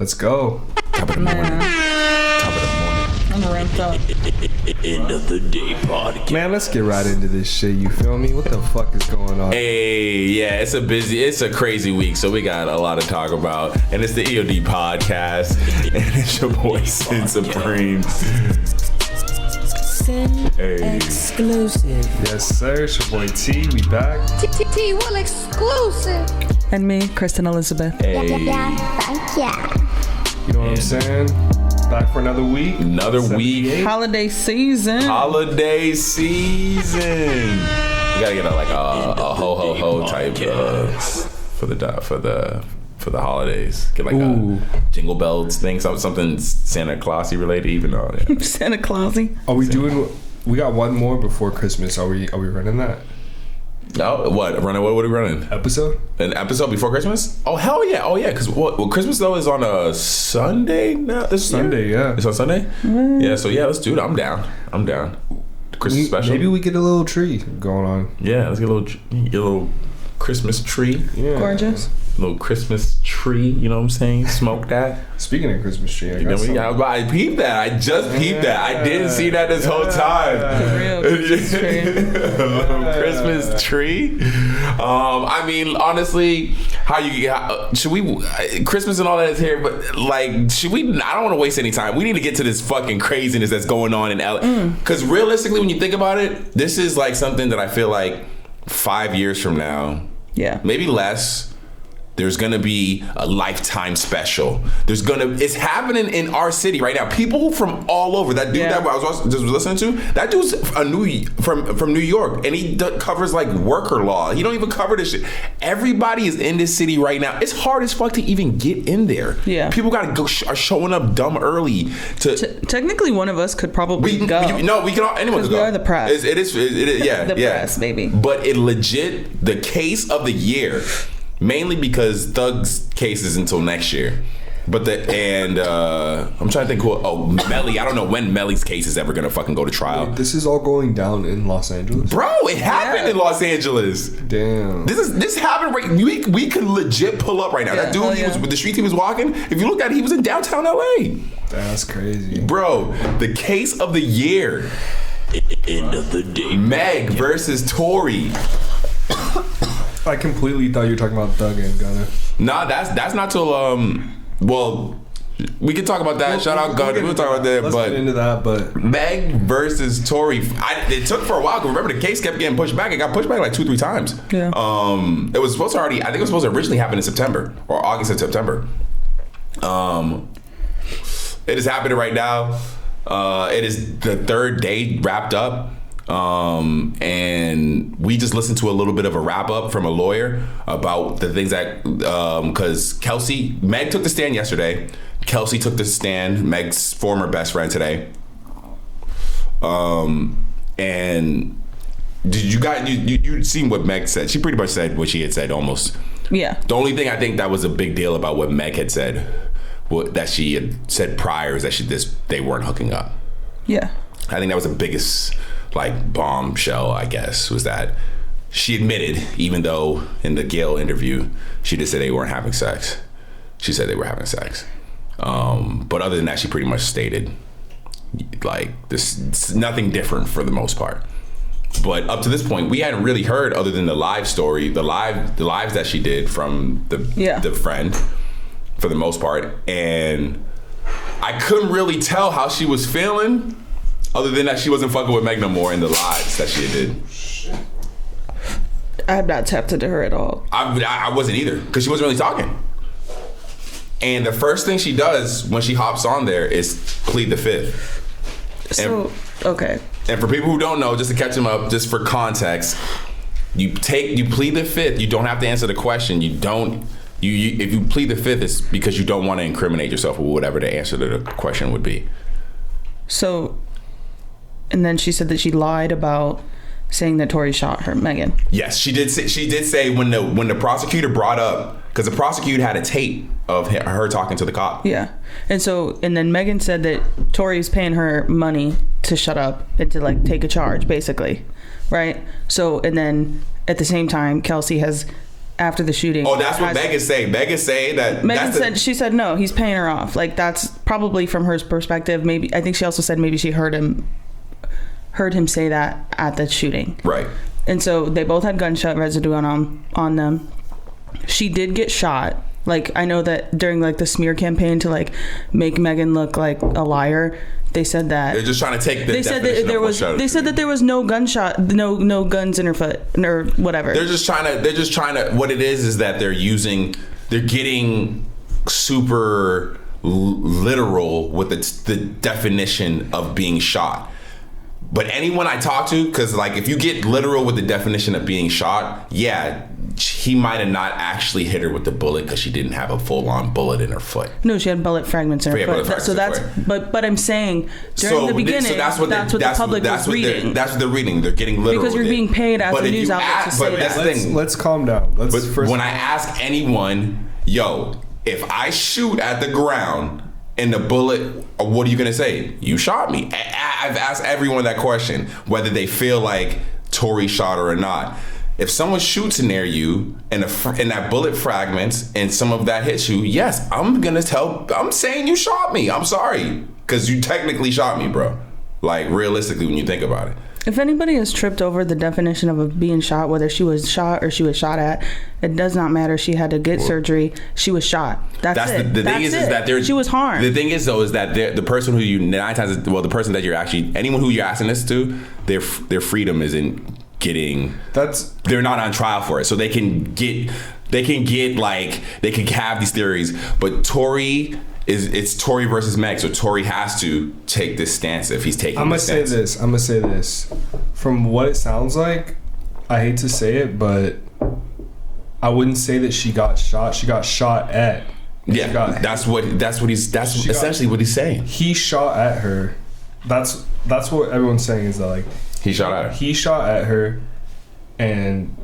Let's go. Top of the morning. Top of the morning. I'm ramped up. End of the day podcast. Man, let's get right into this shit. You feel me? What the fuck is going on? Hey, yeah, it's a crazy week, so we got a lot to talk about. And it's the EOD podcast. And it's your boy, Sin Supreme. Sin exclusive. Yes, sir. It's your boy T. We back. T Will exclusive. And me, Kristen Elizabeth. Hey. Yeah. You know what I'm saying? Back for another week. Another week. Holiday season. Holiday season. You gotta get a ho ho ho type for the holidays. Get like a jingle bells thing, something Santa Clausy related. Even though Santa Clausy. Are we doing? We got one more before Christmas. Are we running that? Oh, what? Running? What are we running? Episode? An episode before Christmas? Oh, hell yeah. Oh, yeah. Because Christmas, though, is on a Sunday now? Sunday, yeah. It's on Sunday? Yeah, so yeah, let's do it. I'm down. Christmas special. Maybe we get a little tree going on. Yeah, let's get a little Christmas tree. Yeah. Gorgeous. Little Christmas tree, you know what I'm saying? Smoke that. Speaking of Christmas tree, I peeped that. I just peeped that. I didn't see that this whole time. The real Christmas tree. Christmas tree. I mean, honestly, should we? Christmas and all that is here, but like, should we? I don't want to waste any time. We need to get to this fucking craziness that's going on in LA. Because realistically, when you think about it, this is like something that I feel like 5 years from now, maybe less. There's gonna be a Lifetime special. It's happening in our city right now. People from all over. That dude that I was just listening to, that dude's from New York, and he covers like worker law. He don't even cover this shit. Everybody is in this city right now. It's hard as fuck to even get in there. Yeah, people gotta are showing up dumb early. Technically, one of us could probably go. No, we can. Anyone could go. We are the press. It is. Yeah, the press, baby. But it legit the case of the year. Mainly because Thug's case is until next year. But I'm trying to think Melly. I don't know when Melly's case is ever gonna fucking go to trial. Wait, this is all going down in Los Angeles? Bro, it happened in Los Angeles. Damn. This happened right. We could legit pull up right now. That dude the street he was walking, if you look at it, he was in downtown LA. That's crazy. Bro, the case of the year. End of the day. Meg versus Tory. I completely thought you were talking about Thug and Gunna. Nah, that's not till well, we can talk about that. Shout out Gunna. We'll talk about that. Let's get into that. But Meg versus Tory. It took for a while. Remember, the case kept getting pushed back. It got pushed back like 2-3 times. Yeah. It was supposed to I think it was supposed to originally happen in September or August and September. It is happening right now. It is the third day wrapped up. And we just listened to a little bit of a wrap up from a lawyer about the things that, because Meg took the stand yesterday. Kelsey took the stand, Meg's former best friend today. And did you guys, you seen what Meg said? She pretty much said what she had said almost. Yeah. The only thing I think that was a big deal about what Meg had said, that she had said prior, is that they weren't hooking up. Yeah. I think that was the biggest bombshell, I guess, was that she admitted, even though in the Gayle interview she did say they weren't having sex. She said they were having sex, but other than that, she pretty much stated this nothing different for the most part. But up to this point, we hadn't really heard, other than the live story, the lives that she did from the friend, for the most part, and I couldn't really tell how she was feeling. Other than that, she wasn't fucking with Meg no more in the lives that she did. I have not tapped into her at all. I wasn't either, because she wasn't really talking. And the first thing she does when she hops on there is plead the fifth. Okay. And for people who don't know, just to catch them up, just for context, you plead the fifth. You don't have to answer the question. If you plead the fifth, it's because you don't want to incriminate yourself or whatever the answer to the question would be. So. And then she said that she lied about saying that Tory shot her, Megan. Yes, she did say when the prosecutor brought up, because the prosecutor had a tape of her talking to the cop. Yeah. And then Megan said that Tory's paying her money to shut up and to take a charge, basically. Right? So, and then at the same time, Kelsey has after the shooting. Oh, that's what Megan's saying. Megan's saying that. She said no, he's paying her off. Like, that's probably from her perspective. Maybe, I think she also said maybe she heard him say that at the shooting. Right. And so they both had gunshot residue on them. She did get shot. Like, I know that during like the smear campaign to like make Megan look like a liar, they said that they're just trying to take the. They said that there was. They said that there was no gunshot, no guns in her foot or whatever. They're just trying to. What it is that they're getting super literal with the definition of being shot. But anyone I talk to, because like if you get literal with the definition of being shot, yeah, he might have not actually hit her with the bullet because she didn't have a full-on bullet in her foot. No, she had bullet fragments in her foot. So that's, but I'm saying during the beginning, that's what the public was reading. That's what they're reading. They're getting literal. Because you're being paid as a news outlet to say that. Let's calm down. When I ask anyone, yo, if I shoot at the ground and the bullet, what are you gonna say? You shot me. I've asked everyone that question, whether they feel like Tory shot her or not. If someone shoots near you and that bullet fragments and some of that hits you, yes, I'm saying you shot me. I'm sorry, because you technically shot me, bro. Like, realistically, when you think about it. If anybody has tripped over the definition of being shot, whether she was shot or she was shot at, it does not matter. She had to get surgery. She was shot. That's it. The thing is that she was harmed. The thing is, though, is that the person who the person that you're actually, anyone who you're asking this to, their freedom isn't getting. They're not on trial for it, so they can have these theories. But it's Tory versus Meg, so Tory has to take this stance if he's taking. I'm gonna say this. From what it sounds like, I hate to say it, but I wouldn't say that she got shot. She got shot at. Yeah, that's essentially what he's saying. He shot at her. That's what everyone's saying, is that like he shot at her. He shot at her, and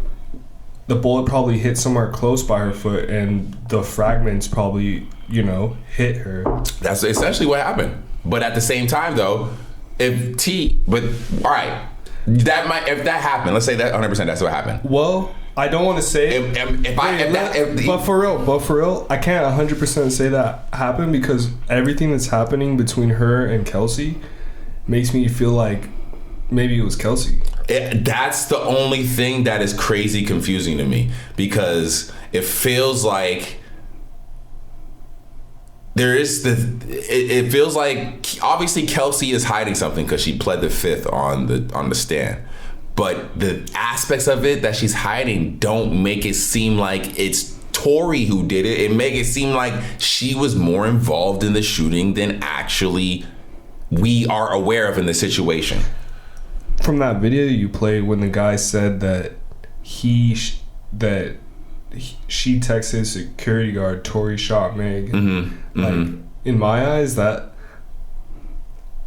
the bullet probably hit somewhere close by her foot, and the fragments probably, hit her. That's essentially what happened. But at the same time, though, if that happened, let's say that 100% that's what happened. Well, I don't want to say but for real, I can't 100% say that happened, because everything that's happening between her and Kelsey makes me feel like maybe it was Kelsey. That's the only thing that is crazy confusing to me, because it feels like it feels like obviously Kelsey is hiding something because she pled the fifth on the stand, but the aspects of it that she's hiding don't make it seem like it's Tory who did it. It make it seem like she was more involved in the shooting than actually we are aware of in the situation. From that video you played, when the guy said that she texted security guard, Tory shot Meg. In my eyes, that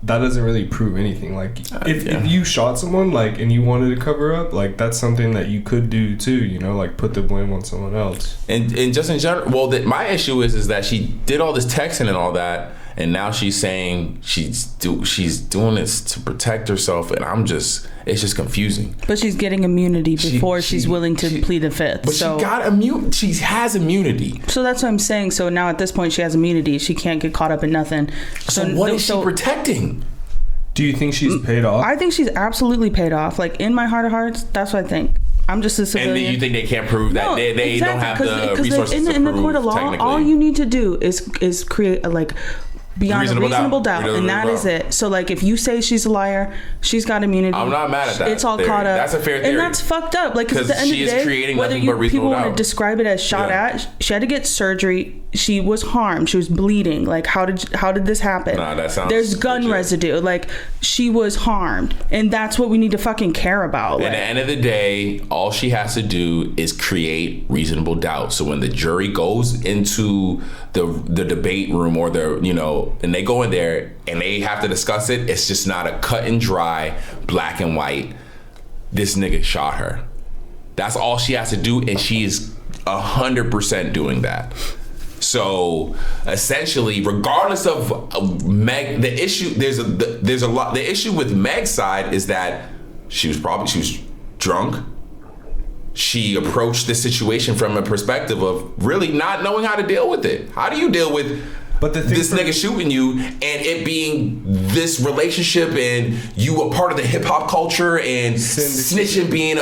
doesn't really prove anything. Like, if you shot someone, like, and you wanted to cover up, like, that's something that you could do too, like put the blame on someone else. And just in general, well, my issue is that she did all this texting and all that, and now she's saying she's doing this to protect herself, and it's just confusing. But she's getting immunity before she's willing to plead the fifth. But she has immunity. So that's what I'm saying. So now at this point she has immunity. She can't get caught up in nothing. So what is she protecting? Do you think she's paid off? I think she's absolutely paid off. Like, in my heart of hearts, that's what I think. I'm just a civilian. And you think they can't prove that? No, they exactly, don't have the resources to prove. In the court of law, all you need to do is create beyond a reasonable doubt, and that is it. So, like, if you say she's a liar, she's got immunity. I'm not mad at that. It's all caught up. That's a fair theory. And that's fucked up. Like, because at the end of the day, whether people want to describe it as shot at, she had to get surgery. She was harmed. She was bleeding. Like, how did this happen? Nah, that sounds There's gun legit. Residue. Like, she was harmed, and that's what we need to fucking care about. At the end of the day, all she has to do is create reasonable doubt. So when the jury goes into the debate room or and they go in there and they have to discuss it, it's just not a cut and dry, black and white, this nigga shot her. That's all she has to do, and she is 100% doing that. So essentially, regardless of Meg, the issue there's a lot. The issue with Meg's side is that she was drunk. she approached this situation from a perspective of really not knowing how to deal with it. How do you deal with this nigga shooting you and it being this relationship and you a part of the hip hop culture and snitching being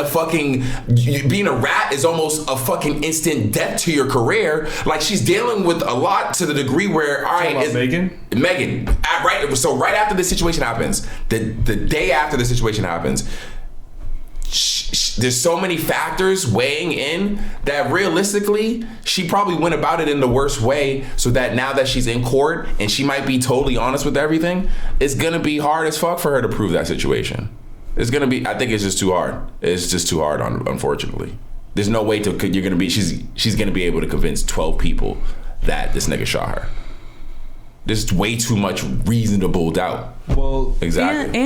a rat is almost a fucking instant death to your career. Like, she's dealing with a lot to the degree where, all right, Megan, right? So right after this situation happens, the day after the situation happens, there's so many factors weighing in that realistically she probably went about it in the worst way, so that now that she's in court and she might be totally honest with everything, it's gonna be hard as fuck for her to prove that situation. It's gonna be, I think it's just too hard. It's just too hard, unfortunately. There's no way she's gonna be able to convince 12 people that this nigga shot her. There's way too much reasonable doubt. Well, exactly.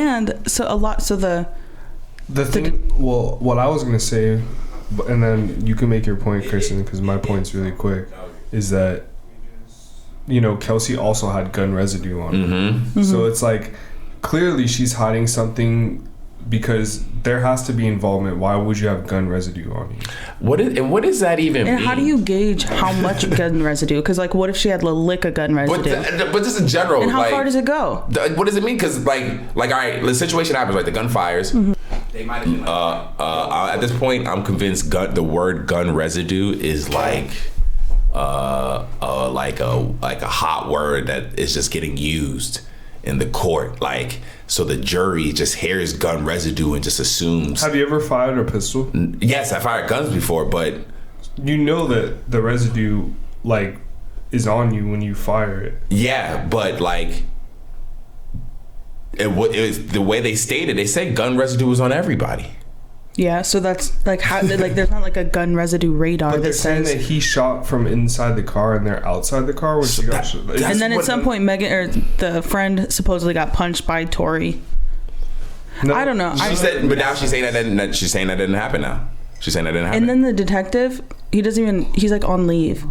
What I was gonna say, and then you can make your point, Kristen, because my point's really quick, is that, you know, Kelsey also had gun residue on her. Mm-hmm. So it's like, clearly she's hiding something because there has to be involvement. Why would you have gun residue on you? What does that even mean? And how do you gauge how much gun residue? Because, like, what if she had a lick of gun residue? But just in general, and how far does it go? What does it mean? Because like, all right, the situation happens, like the gun fires. Mm-hmm. They might have been at this point, I'm convinced the word gun residue is like a hot word that is just getting used in the court. Like, so the jury just hears gun residue and just assumes. Have you ever fired a pistol? Yes, I fired guns before, but you know that the residue, like, is on you when you fire it. Yeah, but like, it was the way they stated. They said gun residue was on everybody. Yeah, so that's like how, like, there's not like a gun residue radar but that saying says that he shot from inside the car and they're outside the car. And then at some point, Megan or the friend supposedly got punched by Tory. No, I don't know. She said, but now she's saying that didn't happen. Now she's saying that didn't happen. And then the detective, he's like on leave.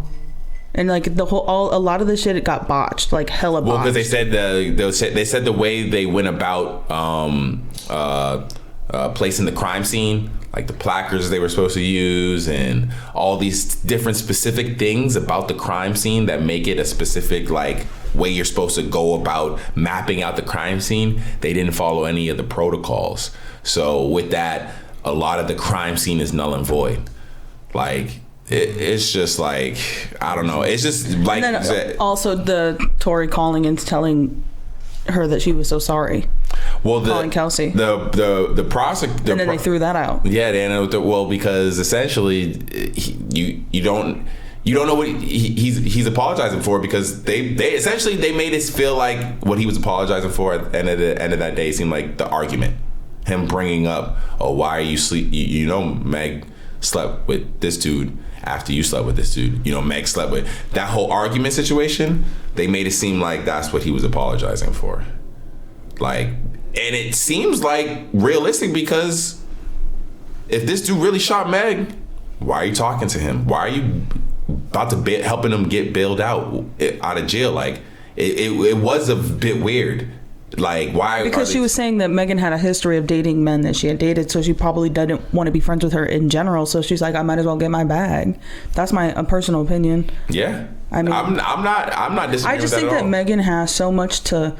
And like a lot of the shit, it got botched, like hella botched. Well, because they said the way they went about placing the crime scene, like the placards they were supposed to use, and all these different specific things about the crime scene that make it a specific like way you're supposed to go about mapping out the crime scene. They didn't follow any of the protocols. So with that, a lot of the crime scene is null and void. Like. It's just like, I don't know. It's just like. And then also the Tory calling and telling her that she was so sorry. Well, calling Kelsey. The prosecutor. And then they threw that out. Yeah, because essentially, you don't know what he's apologizing for, because they essentially they made us feel like what he was apologizing for at the end of that day seemed like the argument, him bringing up, oh, why are you sleep? You know, Meg slept with this dude after you slept with this dude. You know, Meg slept with that whole argument situation. They made it seem like that's what he was apologizing for. Like, and it seems like realistic, because if this dude really shot Meg, why are you talking to him? Why are you about to helping him get bailed out of jail? Like, it was a bit weird. Like, why? Because she was saying that Megan had a history of dating men that she had dated, so she probably didn't want to be friends with her in general. So she's like, I might as well get my bag. That's my personal opinion. Yeah, I mean, I'm not disagreeing. I just think that Megan has so much to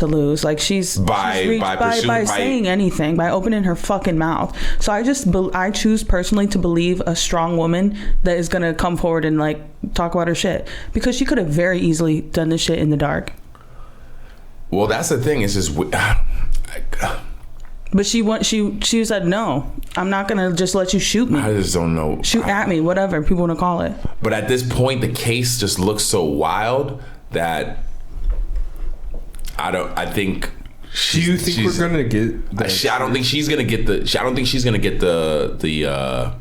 lose. Like, she's by saying anything, by opening her fucking mouth. So I choose personally to believe a strong woman that is gonna come forward and like talk about her shit, because she could have very easily done this shit in the dark. Well, that's the thing. It's just. But she said, no, I'm not gonna just let you shoot me. I just don't know. Shoot at me, whatever people want to call it. But at this point, the case just looks so wild that I think. Do you think we're gonna get? I don't think she's gonna get the. I don't think she's gonna get the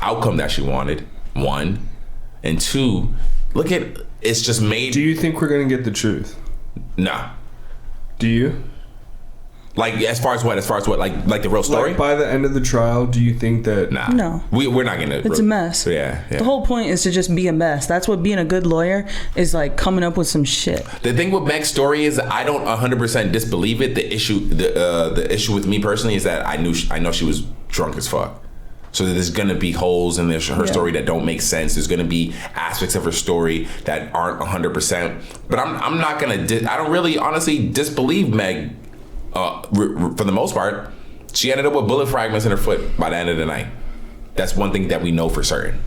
outcome that she wanted. One, and two. Look at it's just made. Do you think we're gonna get the truth? Nah. Do you? Like, as far as what? Like the real story? Like, by the end of the trial, do you think that? Nah. No. We're not gonna. It's a mess. Yeah. The whole point is to just be a mess. That's what being a good lawyer is, like, coming up with some shit. The thing with Meg's story is I don't 100% disbelieve it. The issue with me personally is that I know she was drunk as fuck. So there's gonna be holes in her story that don't make sense. There's gonna be aspects of her story that aren't 100%. But I'm not gonna. I don't really honestly disbelieve Meg. For the most part, she ended up with bullet fragments in her foot by the end of the night. That's one thing that we know for certain.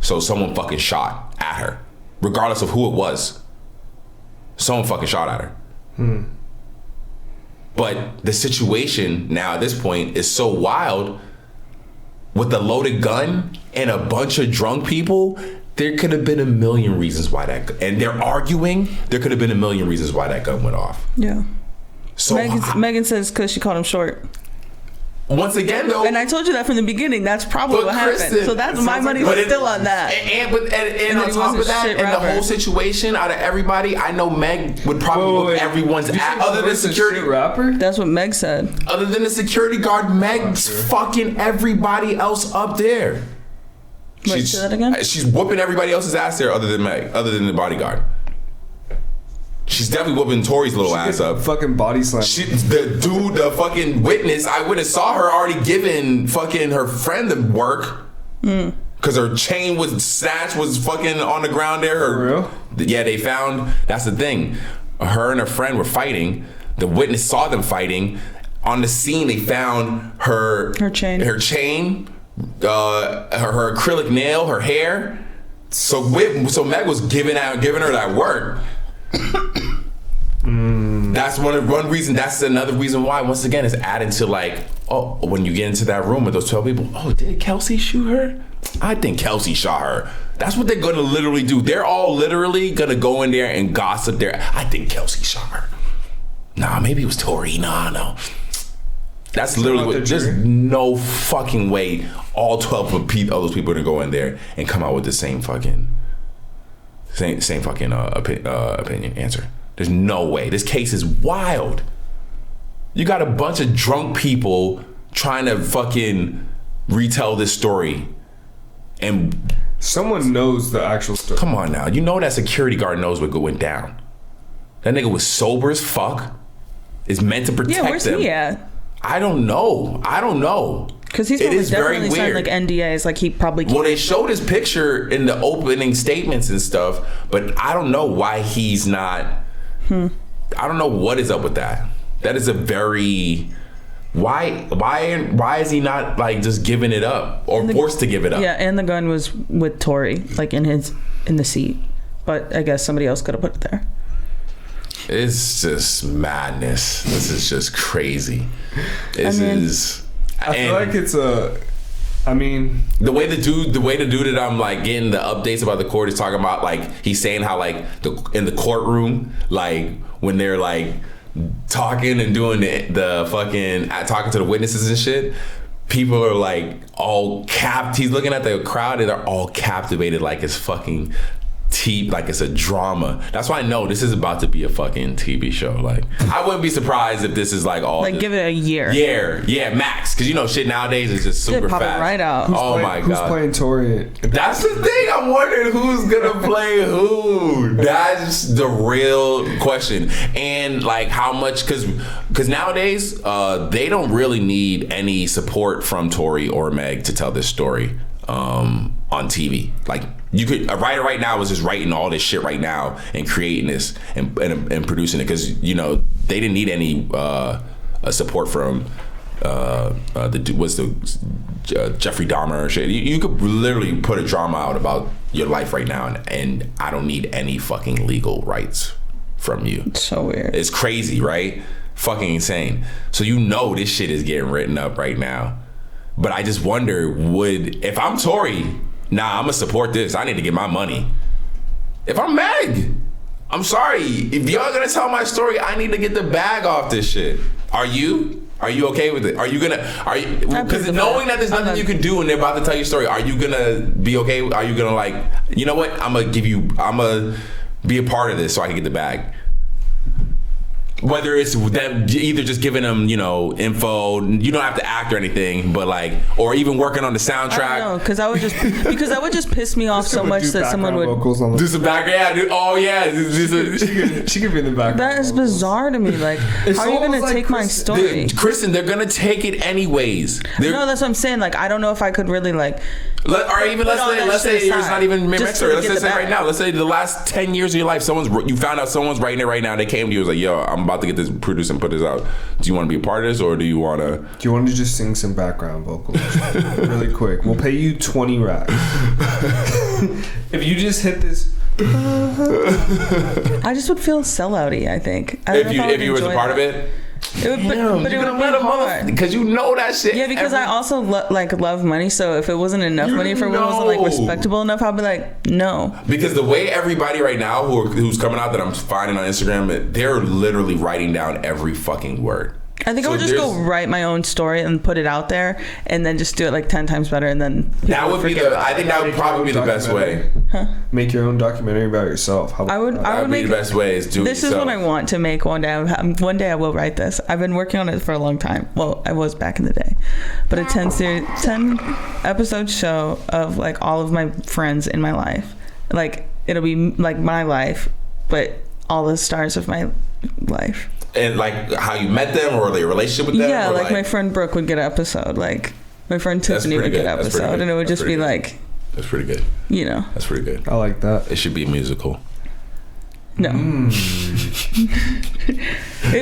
So someone fucking shot at her, regardless of who it was. Someone fucking shot at her. But the situation now at this point is so wild. With a loaded gun and a bunch of drunk people, there could have been a million reasons why and they're arguing, there could have been a million reasons why that gun went off. Yeah. So Megan says because she called him short. Once again, though, and I told you that from the beginning. That's probably what happened. So that's my money was still on that. And on top of that, and the whole situation, out of everybody, I know Meg would probably whoop everyone's ass. Other than security rapper, that's what Meg said. Other than the security guard, Meg's fucking everybody else up there. Wait, say that again. She's whooping everybody else's ass there, other than Meg, other than the bodyguard. She's definitely whooping Tory's little ass up. Fucking body slam. The fucking eyewitness saw her already giving fucking her friend the work. Because her chain was snatched, was fucking on the ground there. For real? Yeah, they found, that's the thing. Her and her friend were fighting. The witness saw them fighting. On the scene, they found her chain, her acrylic nail, her hair. So Meg was giving her that work. That's one reason. That's another reason why. Once again, it's adding to when you get into that room with those 12 people. Oh, did Kelsey shoot her? I think Kelsey shot her. That's what they're gonna literally do. They're all literally gonna go in there and gossip there. I think Kelsey shot her. Nah, maybe it was Tory. No. That's literally what. There's no fucking way all 12 of those people are gonna go in there and come out with the same fucking opinion answer. There's no way. This case is wild. You got a bunch of drunk people trying to fucking retell this story, and someone knows the actual story. Come on now, you know that security guard knows what went down. That nigga was sober as fuck. Is meant to protect them. Yeah, where's he at? I don't know. Because he's probably definitely signed NDAs. He probably can't. Well, they showed his picture in the opening statements and stuff, but I don't know why he's not. I don't know what is up with that. That is a very why is he not just giving it up or forced to give it up? Yeah, and the gun was with Tory, in the seat, but I guess somebody else could have put it there. It's just madness. This is just crazy. I feel like it's the way the dude that I'm getting the updates about the court is talking about, he's saying how in the courtroom, when they're talking and doing the fucking talking to the witnesses and shit, people are all he's looking at the crowd and they're all captivated it's fucking it's a drama. That's why I know this is about to be a fucking TV show. I wouldn't be surprised if this is all give it a year. Yeah, max. Because shit nowadays is just super pop fast. It right out. My god. Who's playing Tory? That's the thing. I'm wondering who's gonna play who. That's the real question. And how much? Because nowadays they don't really need any support from Tory or Meg to tell this story on TV. You could a writer right now is just writing all this shit right now and creating this and producing it because they didn't need any support from Jeffrey Dahmer or shit. You could literally put a drama out about your life right now and I don't need any fucking legal rights from you. It's so weird. It's crazy, right? Fucking insane. So this shit is getting written up right now. But I just wonder, if I'm Tory, I'm gonna support this. I need to get my money. If I'm Meg, I'm sorry. If y'all gonna tell my story, I need to get the bag off this shit. Are you? Are you okay with it? Because knowing that there's nothing you can do and they're about to tell your story, are you gonna be okay? Are you gonna you know what? I'm gonna be a part of this so I can get the bag. Whether it's them either just giving them, info, you don't have to act or anything, but like, or even working on the soundtrack. I don't know, because that would just piss me off so much that someone would do some background. Yeah, dude. Oh yeah, she could be in the background. That is bizarre to me. Like, how are you gonna take my story, Kristen? They're gonna take it anyways. No, that's what I'm saying. Like, I don't know if I could really like. Let's say it's not even Let's say right now. Let's say the last 10 years of your life, you found out someone's writing it right now. They came to you and was like, "Yo, I'm about to get this produced and put this out. Do you want to be a part of this, or do you want to?" Do you want to just sing some background vocals really quick? We'll pay you 20 racks if you just hit this. I just would feel sellouty. I think. If you was a part of it. It would, but it would be hard because you know that shit. Yeah, because I also love money. So if it wasn't enough money for me, wasn't like respectable enough, I'd be like, no. Because the way everybody right now who's coming out that I'm finding on Instagram, they're literally writing down every fucking word. I think I would just go write my own story and put it out there, and then just do it like 10 times better, and then that would be I think that would probably be the best way. Huh? Make your own documentary about yourself. I would make the best way is do. This is what I want to make one day. One day I will write this. I've been working on it for a long time. Well, I was back in the day, but a 10 episode show of like all of my friends in my life. Like it'll be like my life, but all the stars of my life. And like how you met them or the relationship with them? Yeah, like my friend Brooke would get an episode. Like my friend Tiffany would get an episode. And it would just be like... That's pretty good. That's pretty good. I like that. It should be a musical. No.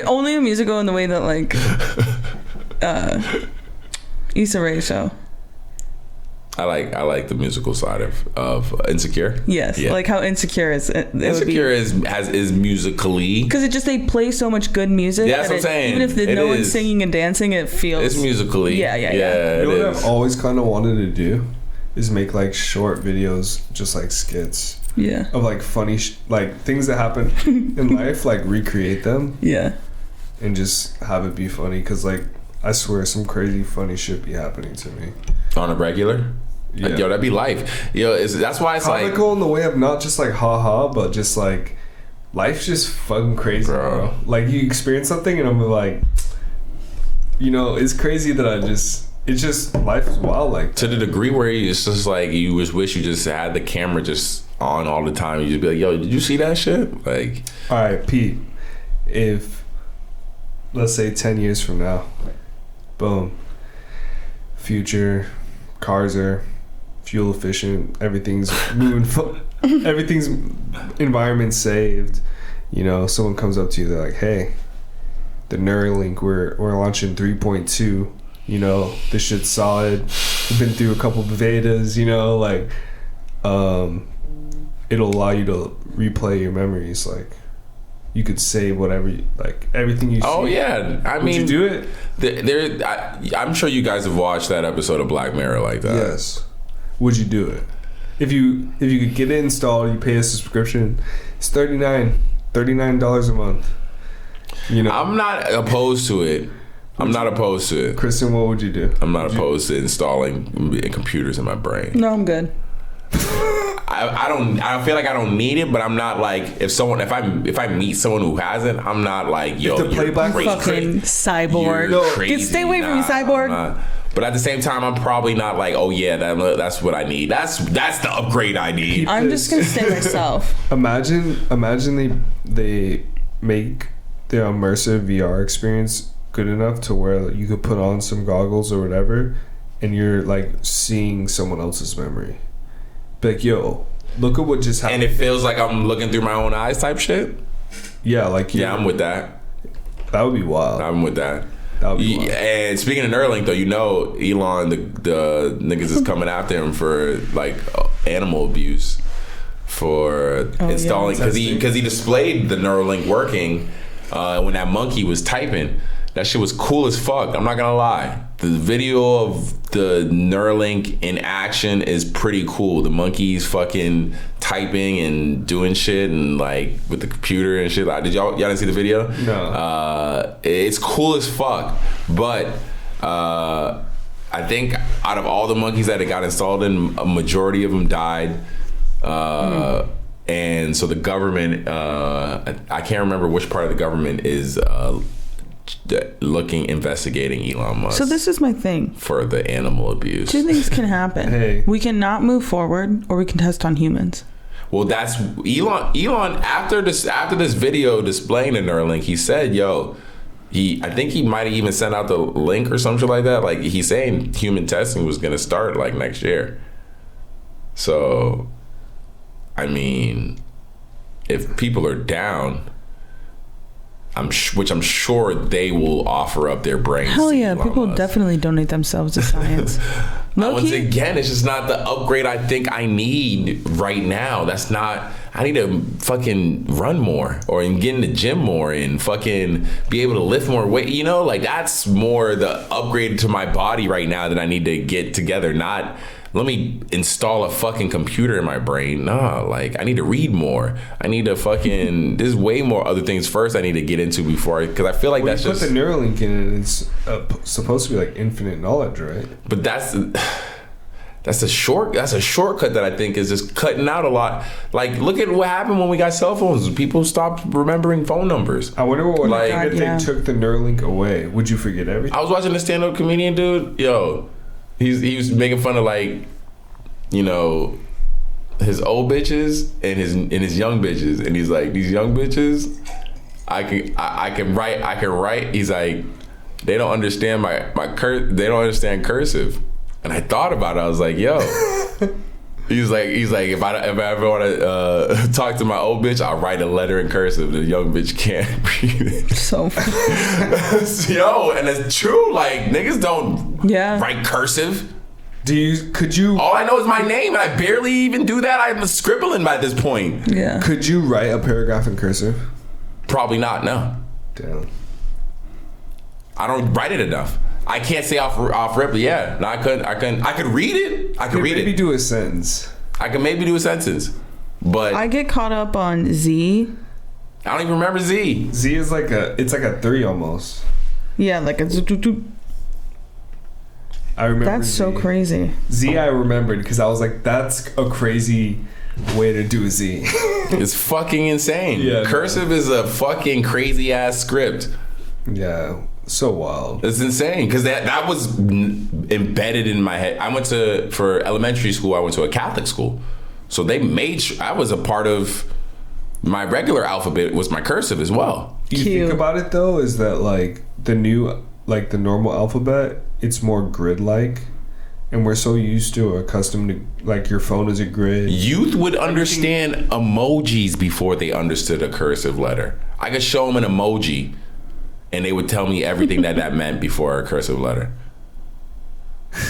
Only a musical in the way that like... Issa Rae show. I like the musical side of Insecure. Yes, yeah. Like how Insecure is. Insecure is musically because they play so much good music. Yeah, that's what I'm saying. Even if no one's singing and dancing, it feels. It's musically. Yeah. You know what I've always kind of wanted to do is make like short videos, just like skits. Yeah. Of like funny like things that happen in life, like recreate them. Yeah. And just have it be funny, because like I swear some crazy funny shit be happening to me on a regular. Yeah. Like, yo, that'd be life. Yo, that's why it's comical in the way of not just like ha, but just like life's just fucking crazy, bro. Like you experience something and I'm like, it's crazy that it's just life is wild like that. To the degree where it's just like you just wish you just had the camera just on all the time. You just be like, yo, did you see that shit? Like, all right, Pete, if let's say 10 years from now, boom, future cars are fuel efficient, everything's moving, everything's environment saved. Someone comes up to you, they're like, hey, the Neuralink, we're launching 3.2. This shit's solid. We've been through a couple of betas. It'll allow you to replay your memories. Like you could save whatever, everything you see. Oh yeah, Would you do it? I'm sure you guys have watched that episode of Black Mirror like that. Yes. Would you do it? If you could get it installed, you pay a subscription. It's $39 a month. I'm not opposed to it. Kristen, what would you do? I'm not opposed to installing computers in my brain. No, I'm good. I feel like I don't need it, but I'm not like if I meet someone who has it, I'm not like, yo, you're playback fucking cyborg. Stay away from me, cyborg. But at the same time, I'm probably not like, oh yeah, that's what I need. That's the upgrade I need. I'm just gonna stay myself. Imagine they make their immersive VR experience good enough to where you could put on some goggles or whatever, and you're like seeing someone else's memory. Be like, yo, look at what just happened. And it feels like I'm looking through my own eyes type shit. Yeah, I'm with that. That would be wild. I'm with that. That would be wild. And speaking of Neuralink, though, Elon, the niggas is coming after him for like animal abuse for installing, because he displayed the Neuralink working when that monkey was typing. That shit was cool as fuck. I'm not gonna lie. The video of the Neuralink in action is pretty cool. The monkey's fucking typing and doing shit and like with the computer and shit. Did y'all didn't see the video? No. It's cool as fuck. But I think out of all the monkeys that it got installed in, a majority of them died. And so the government, I can't remember which part of the government is investigating Elon Musk. So this is my thing. For the animal abuse. Two things can happen. Hey. We can not move forward, or we can test on humans. Well, that's Elon after this video displaying the Neuralink, he said, yo, I think he might have even sent out the link or something like that. Like, he's saying human testing was going to start like next year. So, I mean, if people are down, which I'm sure they will offer up their brains. Hell yeah, people definitely donate themselves to science. Once again, it's just not the upgrade I think I need right now. That's not. I need to fucking run more or get in the gym more and fucking be able to lift more weight. You know, like that's more the upgrade to my body right now that I need to get together. Not let me install a fucking computer in my brain. No, like I need to read more. I need to fucking. There's way more other things first I need to get into before because I feel like when that's you just. Put the Neuralink in it. It's supposed to be like infinite knowledge, right? But that's a shortcut that I think is just cutting out a lot. Like, look at what happened when we got cell phones. People stopped remembering phone numbers. I wonder what if they took the Neuralink away. Would you forget everything? I was watching a stand-up comedian dude. Yo, he was making fun of like, you know, his old bitches and his young bitches, and he's like, these young bitches, I can write. He's like, they don't understand they don't understand cursive. And I thought about it. I was like, yo. He's like, if I ever want to talk to my old bitch, I'll write a letter in cursive. The young bitch can't read it. So funny. Yo, and it's true. Like, niggas don't write cursive. Could you? All I know is my name, and I barely even do that. I'm scribbling by this point. Yeah. Could you write a paragraph in cursive? Probably not, no. Damn. I don't write it enough. I can't say off rip, but yeah. No, I couldn't. I could read it. I could read it. Maybe do a sentence. I could maybe do a sentence, but I get caught up on Z. I don't even remember Z. Z is like it's like a 3 almost. Yeah, like a. I remember. That's Z. so crazy. Z, I remembered because I was like, that's a crazy way to do a Z. It's fucking insane. Yeah, cursive is a fucking crazy ass script. Yeah. So wild. It's insane because that was embedded in my head. For elementary school, I went to a Catholic school. So they made sure I was a part of my regular alphabet was my cursive as well. You think about it though, is that like the normal alphabet, it's more grid-like. And we're so used to accustomed to like your phone is a grid. Youth would understand emojis before they understood a cursive letter. I could show them an emoji and they would tell me everything that meant before a cursive letter.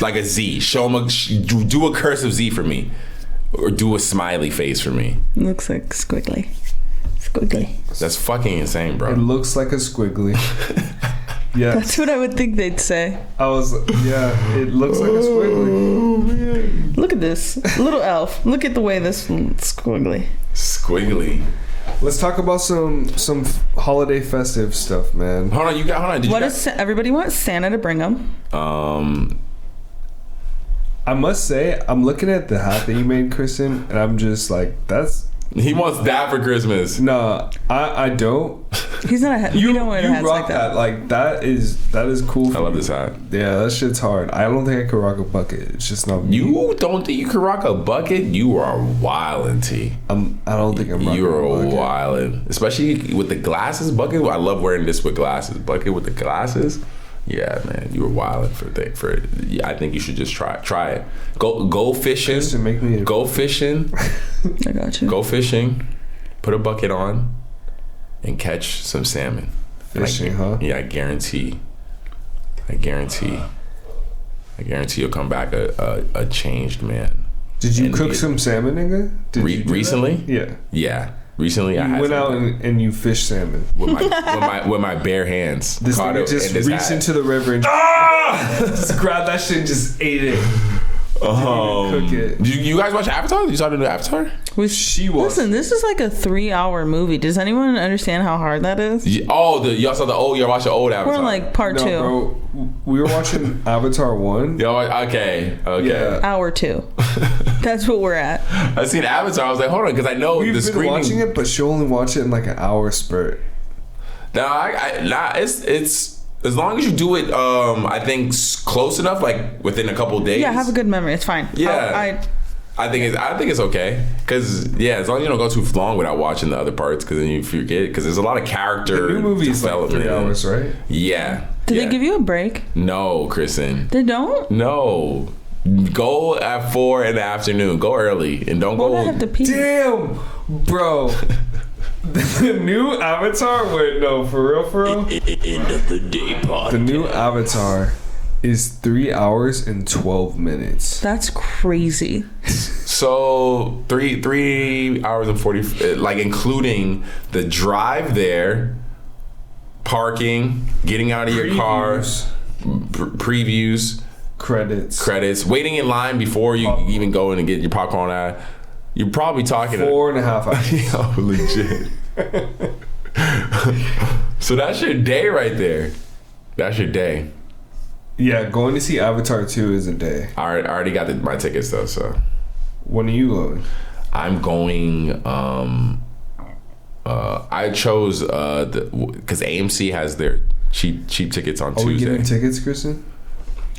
Like a Z. Do a cursive Z for me. Or do a smiley face for me. Looks like squiggly. Squiggly. That's fucking insane, bro. It looks like a squiggly. Yeah. That's what I would think they'd say. It looks like a squiggly. Look at this. Little elf. Look at the way this squiggly. Squiggly. Let's talk about some holiday festive stuff, man. Hold on. Everybody want Santa to bring them? I must say, I'm looking at the hat that you made, Kristen, and I'm just like, he wants that for Christmas. No, I don't. He's not a hat. You don't wear hats rock like that. Like that is cool. I love this hat. Yeah, that shit's hard. I don't think I could rock a bucket. It's just not me. You don't think you can rock a bucket? You are wildin', T. I don't think I'm rocking You're a bucket. wildin'. Especially with the glasses bucket. I love wearing this with glasses. Bucket with the glasses. Yeah, man, you were wildin' for it. Yeah, I think you should just try it. Go fishing. Just to make me go fishing. I got you. Go fishing. Put a bucket on and catch some salmon. Fishing, huh? Yeah, I guarantee you'll come back a changed man. Did you cook some salmon, nigga? Recently? That? Yeah. Recently, I went out and you fished salmon with my bare hands. This nigga just reached into the river and just grabbed that shit and just ate it. Cook it. Did you guys watch Avatar? You saw the new Avatar? Listen, this is like a 3-hour movie. Does anyone understand how hard that is? Y'all saw the old. Y'all watched the old Avatar. We're on like part 2. Bro, we were watching Avatar 1. Yo, okay. Yeah. Hour 2. That's what we're at. I seen Avatar. I was like, hold on, because I know We've the been screening. watching it, but she only watched it in like an hour spurt. It's as long as you do it, I think close enough, like within a couple of days. Yeah, have a good memory. It's fine. Yeah, I think it's okay. Because as long as you don't go too long without watching the other parts, because then you forget. Because there's a lot of character. The new movie is like 3 hours, right? Yeah. Did they give you a break? No, Kristen. They don't? No. Go at 4 in the afternoon. Go early and don't go. I have to pee. Damn, bro. The new Avatar? Wait, no, for real? End of the day part. The new Avatar is 3 hours and 12 minutes. That's crazy. So 3 hours and 40, like including the drive there, parking, getting out of your car, previews, credits, waiting in line before you even go in and get your popcorn out. You're probably talking 4.5 hours. Yo, legit. So that's your day right there. That's your day. Yeah, going to see Avatar 2 is a day. I already got my tickets though. So when are you going? I'm going. I chose because AMC has their cheap tickets on Tuesday. Are we getting tickets, Kristen?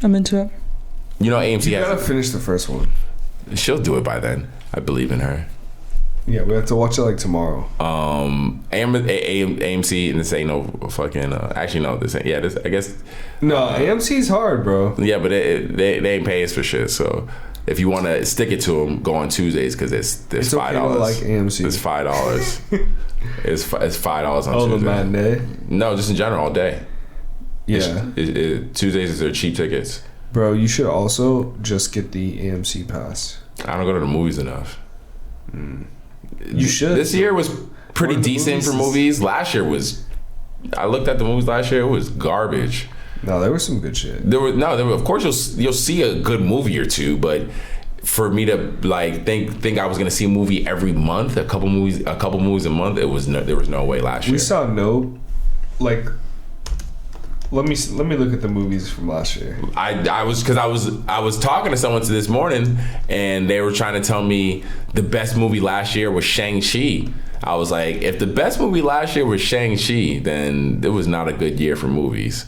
I'm into it. You know AMC You gotta finish the first one. She'll do it by then. I believe in her. Yeah, we have to watch it like tomorrow. AMC, and this ain't no fucking. Actually, no, this ain't. Yeah, this I guess. No, AMC's hard, bro. Yeah, but they ain't paying us for shit. So if you want to stick it to them, go on Tuesdays because it's $5. Okay, like AMC. It's $5. It's $5 on Tuesday. The matinee? No, just in general, all day. Yeah. Tuesdays is their cheap tickets. Bro, you should also just get the AMC pass. I don't go to the movies enough. You should. This year was pretty decent for movies. Last year was. I looked at the movies last year. It was garbage. No, there was some good shit. There were. Of course, you'll see a good movie or two, but for me to like think I was gonna see a movie every month, a couple movies a month, there was no way last year. We saw like. Let me look at the movies from last year. I was talking to someone this morning, and they were trying to tell me the best movie last year was Shang-Chi. I was like, if the best movie last year was Shang-Chi, then it was not a good year for movies.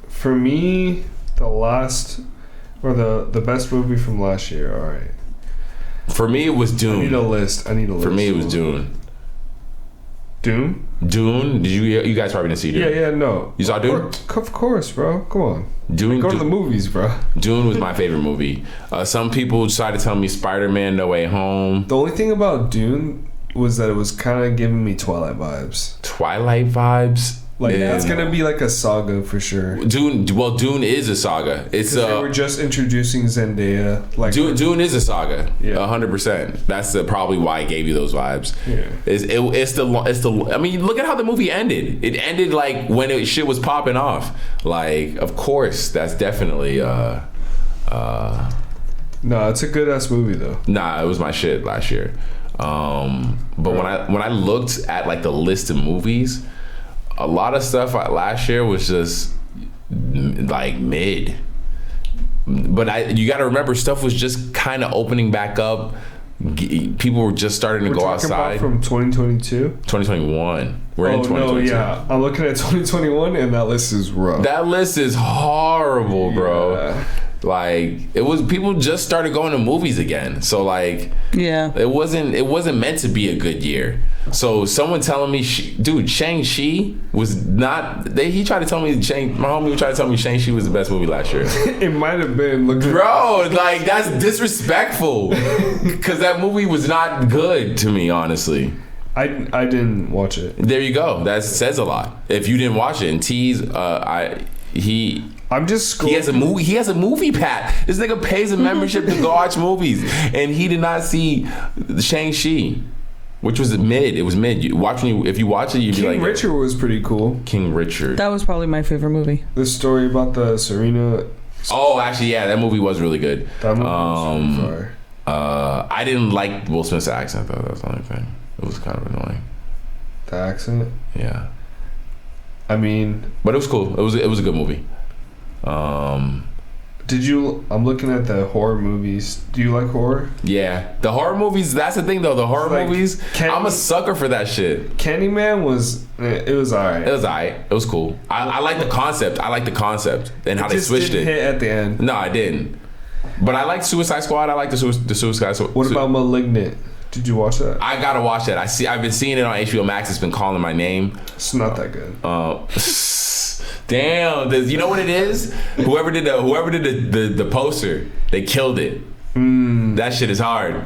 For me, the best movie from last year. All right. For me, it was Dune. I need a list. For me, it was Dune. Dune? Did you guys probably didn't see Dune? Yeah, no. You saw Dune? Of course, bro. Come on. Dune. Go to the movies, bro. Dune was my favorite movie. Some people tried to tell me Spider-Man: No Way Home. The only thing about Dune was that it was kind of giving me Twilight vibes. Like, it's gonna be like a saga for sure. Dune is a saga. It's they were just introducing Zendaya. Like Dune is a saga. Yeah, 100%. That's probably why I gave you those vibes. Yeah, it's the. I mean, look at how the movie ended. It ended like when shit was popping off. Like, of course, that's definitely. No, it's a good ass movie though. Nah, it was my shit last year. But when I looked at like the list of movies. A lot of stuff last year was just like mid. But you got to remember, stuff was just kind of opening back up. People were just starting to go outside. About from 2022? 2021. We're in 2022. No, yeah. I'm looking at 2021 and that list is rough. That list is horrible, bro. Yeah. Like, it was, people just started going to movies again. So like, yeah, it wasn't meant to be a good year. So someone telling me, dude, Shang-Chi was not. He tried to tell me my homie tried to tell me Shang-Chi was the best movie last year. It might have been, bro. Like, that's disrespectful. Because that movie was not good to me, honestly. I didn't watch it. There you go. That says a lot. If you didn't watch it, and T's, I'm just scrolling. He has a movie pack. This nigga pays a membership to go watch movies, and he did not see Shang-Chi, which was mid. It was mid. If you watch it, you'd be like, King Richard was pretty cool. King Richard. That was probably my favorite movie. The story about the Serena Oh, actually, yeah, that movie was really good. That movie was really fire. I didn't like Will Smith's accent though. That was the only thing. It was kind of annoying. The accent. Yeah. I mean, but it was cool. It was a good movie. Did you? I'm looking at the horror movies. Do you like horror? Yeah, the horror movies. That's the thing though. The horror movies. I'm a sucker for that shit. Candyman was. It was alright. It was alright. It was cool. I like the concept. I like the concept and how they switched it. Hit at the end. No, I didn't. But I like Suicide Squad. I like the Suicide Squad. What about Malignant? Did you watch that? I gotta watch that. I've been seeing it on HBO Max. It's been calling my name. It's not that good. Damn. You know what it is? Whoever did the poster, they killed it. That shit is hard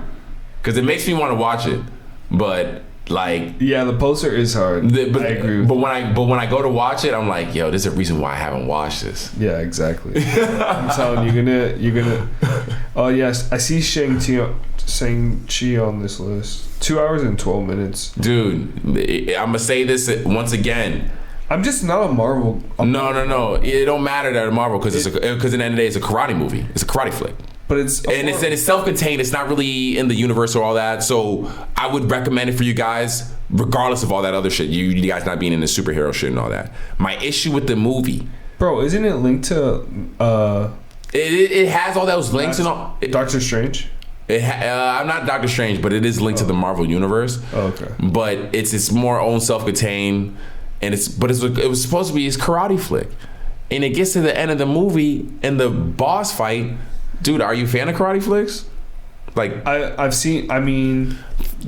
because it makes me want to watch it, but like yeah, the poster is hard. I agree. But when I go to watch it, I'm like, yo, there's a reason why I haven't watched this. Yeah, exactly. I'm telling you, you're gonna. Oh yes, I see Shang-Chi on this list. 2 hours and 12 minutes. Dude, I'm gonna say this once again. I'm just not a Marvel. No. It don't matter that it's Marvel because at the end of the day, it's a karate movie. It's a karate flick. But it's self-contained. It's not really in the universe or all that. So I would recommend it for you guys, regardless of all that other shit. You guys not being in the superhero shit and all that. My issue with the movie, bro, isn't it linked to? It has all those links and all. Doctor Strange. I'm not Doctor Strange, but it is linked to the Marvel universe. Oh, okay. But it's more own self-contained, and it was supposed to be his karate flick, and it gets to the end of the movie and the boss fight. Dude, are you a fan of karate flicks? Like I've seen. I mean,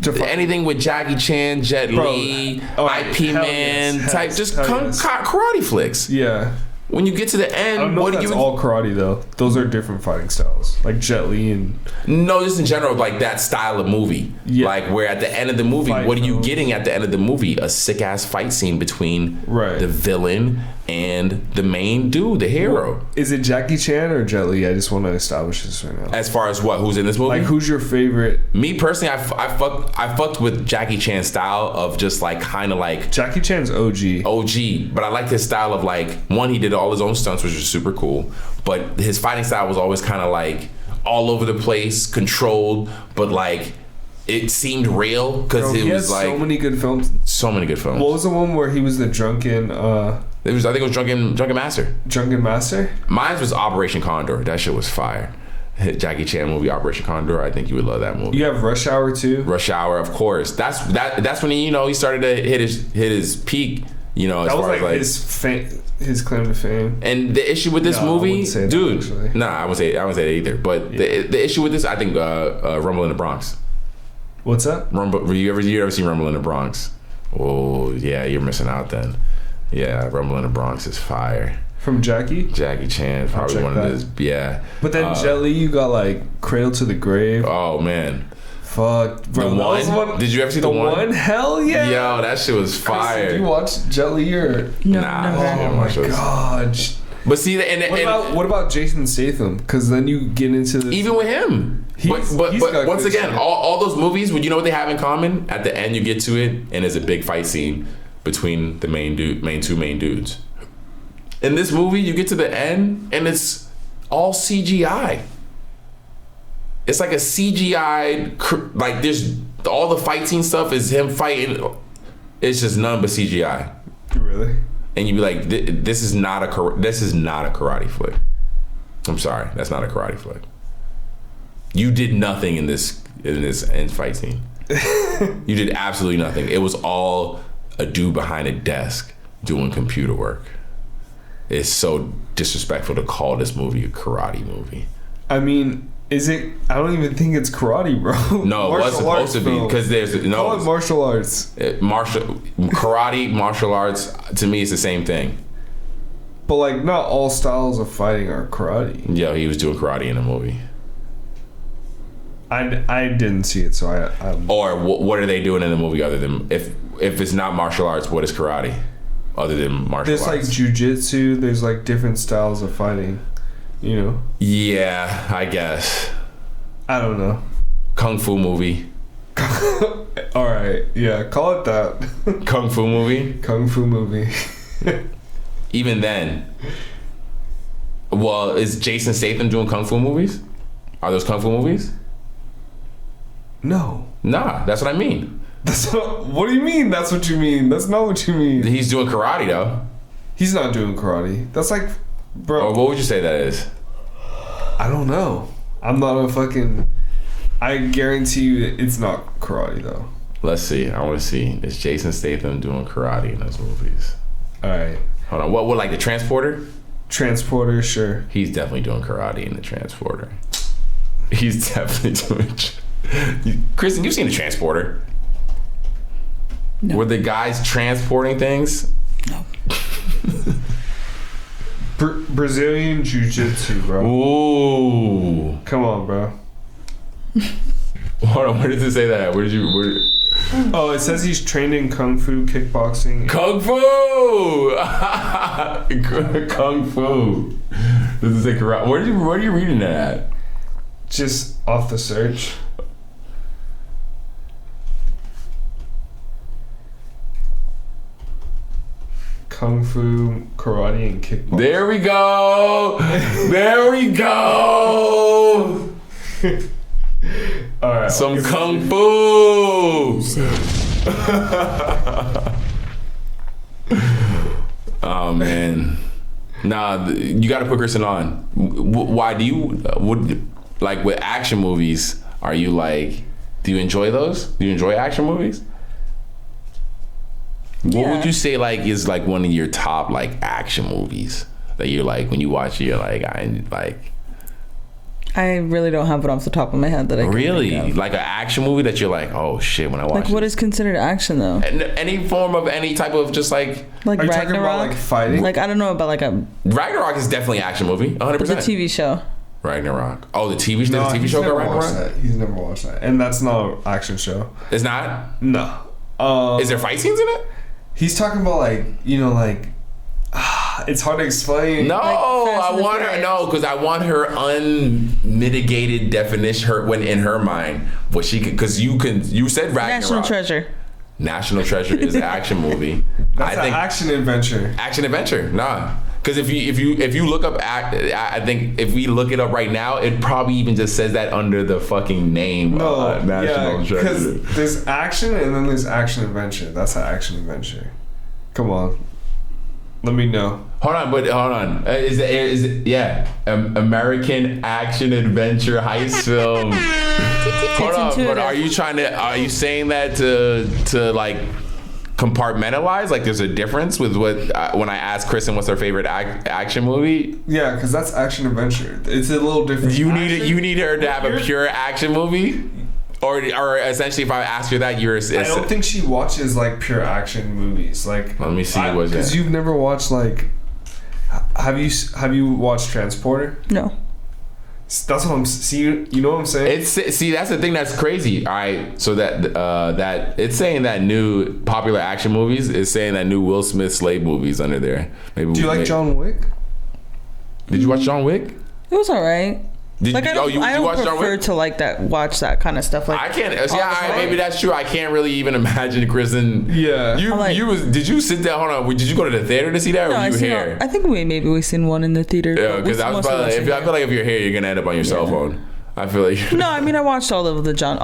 anything with Jackie Chan, Jet Li, IP Man type, just karate flicks. Yeah. When you get to the end, I don't know what if do that's you? all karate though. Those are different fighting styles, like Jet Li and. No, just in general, like that style of movie. Yeah. Like where at the end of the movie, what are you getting at the end of the movie? A sick ass fight scene between the villain and the main dude, the hero. Is it Jackie Chan or Jet Li? I just want to establish this right now. As far as what? Who's in this movie? Like who's your favorite? Me personally, I fucked with Jackie Chan's style of just like kind of like Jackie Chan's OG, but I liked his style of like one, he did all his own stunts, which was super cool, but his fighting style was always kind of like all over the place, controlled, but like it seemed real because it was like so many good films. What was the one where he was the drunken? I think it was Drunken Master. Drunken Master. Mine was Operation Condor. That shit was fire. Jackie Chan movie Operation Condor. I think you would love that movie. You have Rush Hour too. Rush Hour, of course. That's when he started to hit his peak. You know, as that was far like as his claim to fame. And the issue with this movie, dude. I wouldn't say that either. But the issue with this, I think, Rumble in the Bronx. What's that? Rumble. You ever seen Rumble in the Bronx? Oh yeah, you're missing out then. Yeah, Rumble in the Bronx is fire. From Jackie Chan, probably one of his. Yeah. But then Jet Li, you got like Cradle to the Grave. Oh man. Fuck, bro. The one? Did you ever see the one? Hell yeah. Yo, that shit was fire. Kristen, did you watch Jet Li or? Nah. Oh my god. But see, what about Jason Statham? Because then you get into this. Even with him. But once again, all those movies, you know what they have in common? At the end, you get to it, and there's a big fight scene between the two main dudes. In this movie, you get to the end, and it's all CGI. It's like a CGI, like there's all the fight scene stuff is him fighting. It's just none but CGI. Really? And you'd be like, this is not a karate flick. I'm sorry, that's not a karate flick. You did nothing in this fight scene. You did absolutely nothing. It was all a dude behind a desk doing computer work. It's so disrespectful to call this movie a karate movie. I mean, is it? I don't even think it's karate, bro. No, it was supposed to be because there's no. Call it martial arts. Karate, martial arts. To me, it's the same thing. But like, not all styles of fighting are karate. Yeah, he was doing karate in the movie. I didn't see it, so I or what are they doing in the movie other than if it's not martial arts? What is karate? Other than martial arts, there's like jujitsu. There's like different styles of fighting. You know. Yeah, I guess. I don't know. Kung Fu movie. All right, yeah, call it that. Kung Fu movie. Kung Fu movie. Even then, Well, is Jason Statham doing kung fu movies? Are those kung fu movies? No. Nah, that's what I mean. That's not, what do you mean? That's what you mean. That's not what you mean. He's doing karate though. He's not doing karate. That's like, bro. Or what would you say that is? I don't know. I'm not a fucking. I guarantee you it's not karate though. Let's see. I want to see. Is Jason Statham doing karate in those movies? All right. Hold on. What like the Transporter? Transporter, sure. He's definitely doing karate in the Transporter. He's definitely doing. Kristen, you've seen the Transporter? No. Were the guys transporting things? No. Brazilian Jiu-Jitsu, bro. Ooh. Come on, bro. Hold on, where does it say that? Where? Oh, it says he's trained in Kung Fu, kickboxing. Kung Fu! Kung Fu. Does it say karate? Where are you reading that at? Just off the search. Kung Fu, karate, and kickboxing. There we go. There we go. All right. Some Kung Fu. Oh man. Nah, you got to put Kristen on. Why do you? Like with action movies? Are you like? Do you enjoy those? Do you enjoy action movies? What would you say like is like one of your top like action movies that you're like when you watch it you're like I really don't have it off the top of my head that I can really think of. like an action movie that you're like, oh shit, when I watch like what is considered action though? Any form of any type of just like Are you Ragnarok? talking about like fighting? Like I don't know about like a Ragnarok is definitely an action movie 100%. the TV show. Ragnarok. Oh, the TV show. No, the TV he's show never got watched Ragnarok. that. He's never watched that, and that's not an action show. It's not. No. Is there fight scenes in it? He's talking about like it's hard to explain. No, Like I want her. No, because I want her unmitigated definition. Her when in her mind, what she could. Because you said Ragnarok. National Treasure. National Treasure is an action movie. That's an action adventure. Action adventure. Nah. Because if you look up, I think if we look it up right now, it probably even just says that under the fucking name. National Treasure. Because there's action and then there's action adventure. That's an action adventure. Come on, let me know. Hold on. Is it American action adventure heist film? Hold on, but are you saying that to like compartmentalize? Like there's a difference with what when I asked Kristen what's her favorite action movie? Yeah, because that's action adventure. It's a little different. You need her to have a pure action movie, or essentially if I ask her that, you're. I don't think she watches like pure action movies. Like let me see what's because you've never watched like. Have you watched Transporter? No. That's what I'm. See, you know what I'm saying? See, that's the thing that's crazy. All right, so that it's saying that new popular action movies is saying that new Will Smith slave movies under there. Maybe. Do you like John Wick? Did you watch John Wick? It was alright. I don't prefer to like that. Watch that kind of stuff. Like I can't. Maybe that's true. I can't really even imagine Kristen. Yeah. Did you sit down? Hold on. Did you go to the theater to see that, or were you here? I think we seen one in the theater. Yeah, because I feel like if you're here, you're gonna end up on your cell phone. I feel like. No, I mean I watched all 500 of the John.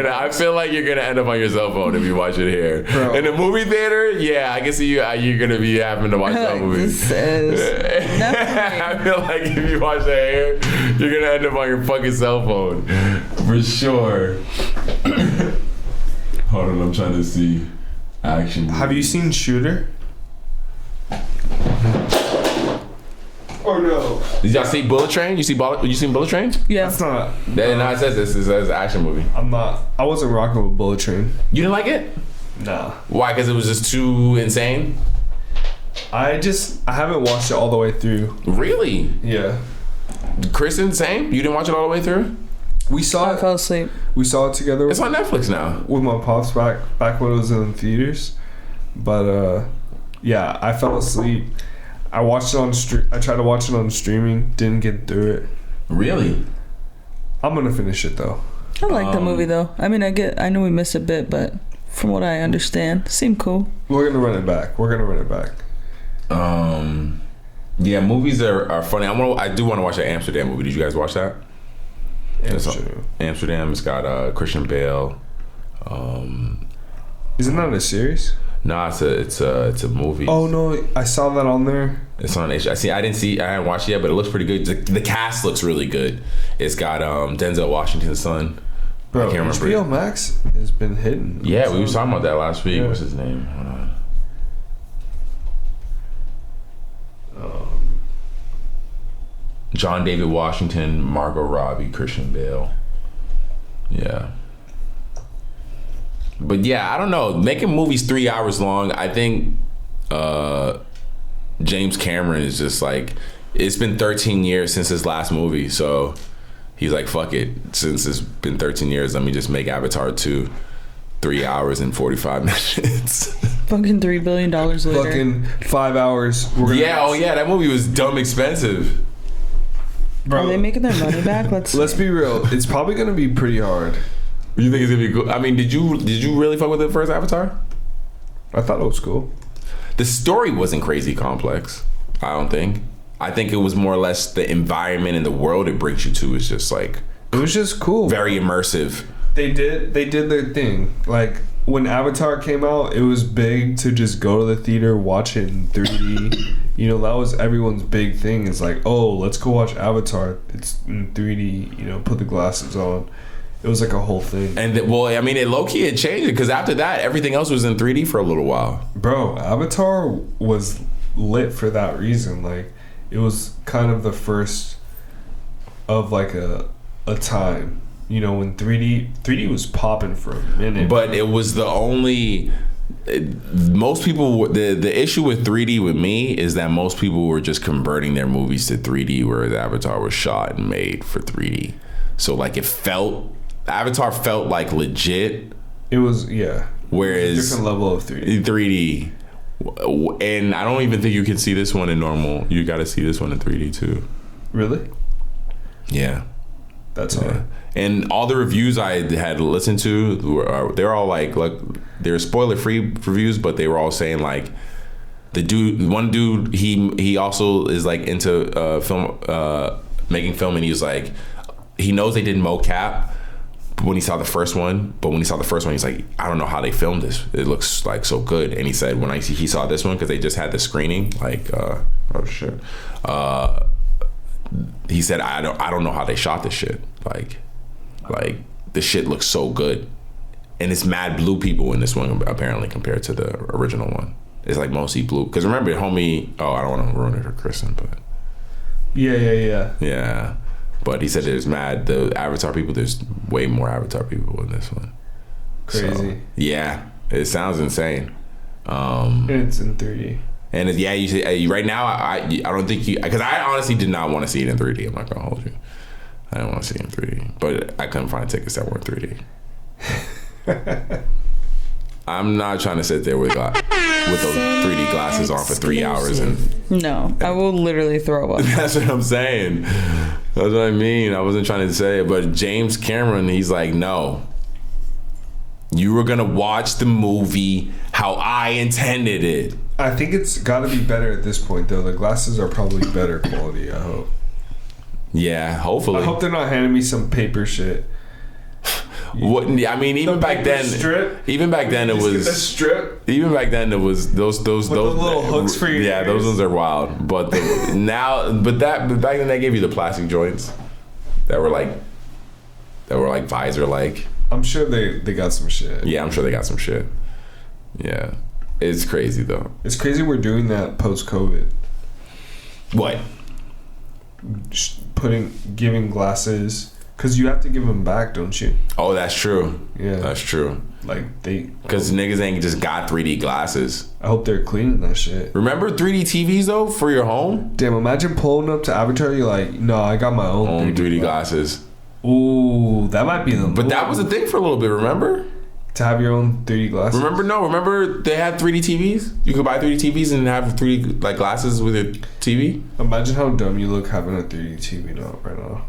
I feel like you're gonna end up on your cell phone if you watch it here. Bro. In the movie theater, yeah, I can see you're gonna be having to watch that movie. I feel like if you watch that here, you're gonna end up on your fucking cell phone for sure. Hold on, I'm trying to see action. Have you seen Shooter? Or no? Did y'all see Bullet Train? You seen Bullet Train? Yeah. That's not. No, it says this is an action movie. I wasn't rocking with Bullet Train. You didn't like it? Nah. Why? Because it was just too insane? I haven't watched it all the way through. Really? Yeah. Kristen, same? You didn't watch it all the way through? We saw I it. fell asleep. We saw it together. It's on Netflix now. With my pops back when it was in theaters. But yeah, I fell asleep. I watched it on I tried to watch it on streaming. Didn't get through it. Really? I'm gonna finish it though. I like the movie though. I mean, I know we missed a bit, but from what I understand, seemed cool. We're gonna run it back. Yeah, movies are funny. I do want to watch that Amsterdam movie. Did you guys watch that? Amsterdam. It's got Christian Bale. Isn't that a series? Nah, it's a movie. Oh no, I saw that on there. It's on H. I haven't watched it yet, but it looks pretty good. The cast looks really good. It's got Denzel Washington's son. Bro, I can't remember. HBO Max has been hitting. Yeah, we were talking about that last week. Yeah. What's his name? Hold on. John David Washington, Margot Robbie, Christian Bale. Yeah. But yeah, I don't know. Making movies 3 hours long, I think James Cameron is just like, it's been 13 years since his last movie, so he's like, fuck it. Since it's been 13 years, let me just make Avatar 2 3 hours and 45 minutes. Fucking $3 billion later. Fucking 5 hours. That movie was dumb expensive. Bro, are they making their money back? Let's be real. It's probably gonna be pretty hard. You think it's gonna be good? I mean, did you really fuck with the first Avatar? I thought it was cool. The story wasn't crazy complex. I don't think. I think it was more or less the environment and the world it brings you to is just like, it was just cool. Very immersive. They did their thing. Like when Avatar came out, it was big to just go to the theater, watch it in 3D. You know, that was everyone's big thing. It's like, oh, let's go watch Avatar. It's in 3D. You know, put the glasses on. It was like a whole thing. And it low-key had changed it because after that, everything else was in 3D for a little while. Bro, Avatar was lit for that reason. Like, it was kind of the first of like a time. You know, when 3D was popping for a minute. But it was the only... most people, the issue with 3D with me is that most people were just converting their movies to 3D, whereas Avatar was shot and made for 3D. So like Avatar felt like legit. It was, yeah. Whereas different level of 3D. 3D, and I don't even think you can see this one in normal. You got to see this one in 3D too. Really? Yeah. That's hard. And all the reviews I had listened to they're all like they're spoiler-free reviews, but they were all saying like one dude he also is like into film, making film, and he was like, he knows they did mocap when he saw the first one, he's like, I don't know how they filmed this. It looks like so good. And he said when he saw this one, because they just had the screening, like oh shit, he said I don't know how they shot this shit. Like the shit looks so good, and it's mad blue people in this one apparently compared to the original one. It's like mostly blue. Because remember, homie. Oh, I don't want to ruin it for Kristen, but yeah. But he said there's the Avatar people. There's way more Avatar people in this one. Crazy. So, yeah, it sounds insane. And it's in 3D. And you see, right now, I don't think because I honestly did not want to see it in 3D. I'm not gonna hold you. I didn't want to see it in 3D, but I couldn't find tickets that weren't 3D. I'm not trying to sit there with those 3D glasses on for 3 hours No, I will literally throw up. That's what I'm saying. That's what I mean. I wasn't trying to say it, but James Cameron, he's like, no. You were gonna watch the movie how I intended it. I think it's got to be better at this point, though. The glasses are probably better quality, I hope. Yeah, hopefully. I hope they're not handing me some paper shit. What I mean, even back then, it was the strip. Even back then, it was those little hooks for your ears. Those ones are wild. But back then they gave you the plastic joints that were like visor like. I'm sure they got some shit. Yeah, I'm sure they got some shit. Yeah, it's crazy though. It's crazy we're doing that post COVID. What? Giving glasses. Because you have to give them back, don't you? Oh, that's true. Yeah. That's true. Because niggas ain't just got 3D glasses. I hope they're cleaning that shit. Remember 3D TVs, though, for your home? Damn, imagine pulling up to Avatar, you're like, no, I got my own 3D glasses. Ooh, that might be the move. But that was a thing for a little bit, remember? To have your own 3D glasses? Remember they had 3D TVs? You could buy 3D TVs and have 3D like glasses with your TV? Imagine how dumb you look having a 3D TV now, right now.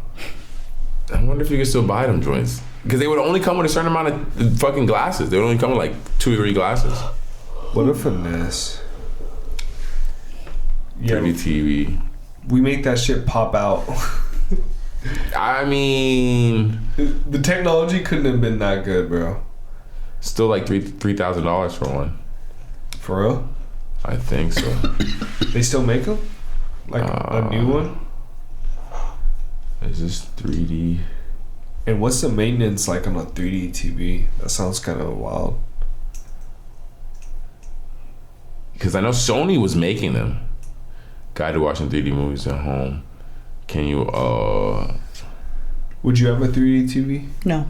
I wonder if you could still buy them joints. Because they would only come with a certain amount of fucking glasses. They would only come with like 2 or 3 glasses. What a finesse. Yeah, 3D TV. we make that shit pop out. I mean, The technology couldn't have been that good, bro. still like $3,000 for one. For real? I think so. They still make them? Like a new one? Is this 3D? And what's the maintenance like on a 3D TV? That sounds kind of wild. Because I know Sony was making them. Guide to watching 3D movies at home. Can you, Would you have a 3D TV? No.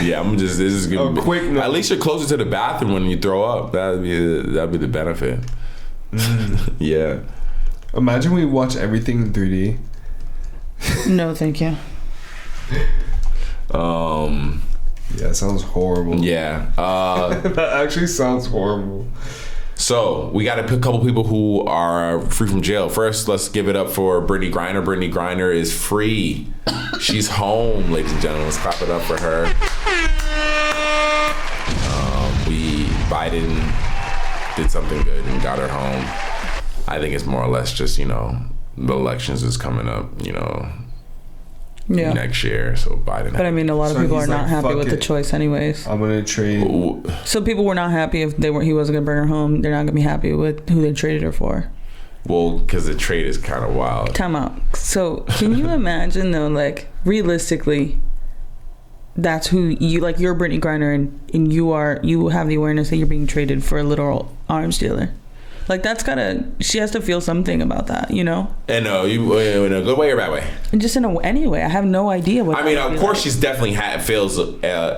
Yeah, this is gonna be, quick note. at least you're closer to the bathroom when you throw up. That'd be the benefit. Yeah. Imagine we watch everything in 3D. No, thank you. Yeah, it sounds horrible. Yeah. That actually sounds horrible. So we got to pick a couple people who are free from jail. First, let's give it up for Brittany Griner. Brittany Griner is free. She's home, ladies and gentlemen. Let's clap it up for her. Biden did something good and got her home. I think it's more or less just, the elections is coming up, next year. So Biden. But I mean, a lot of So people are he's not like, happy "Fuck with the it. choice, anyways. I'm gonna trade. So people were not happy if he wasn't gonna bring her home. They're not gonna be happy with who they traded her for. Well, because the trade is kind of wild. Time out. So can you imagine though, like realistically, that's who you like. You're Brittany Griner, and you have the awareness that you're being traded for a literal arms dealer. Like she has to feel something about that, And you in a good way or bad way? And just any way, I have no idea what. I mean, of course, she's definitely feels.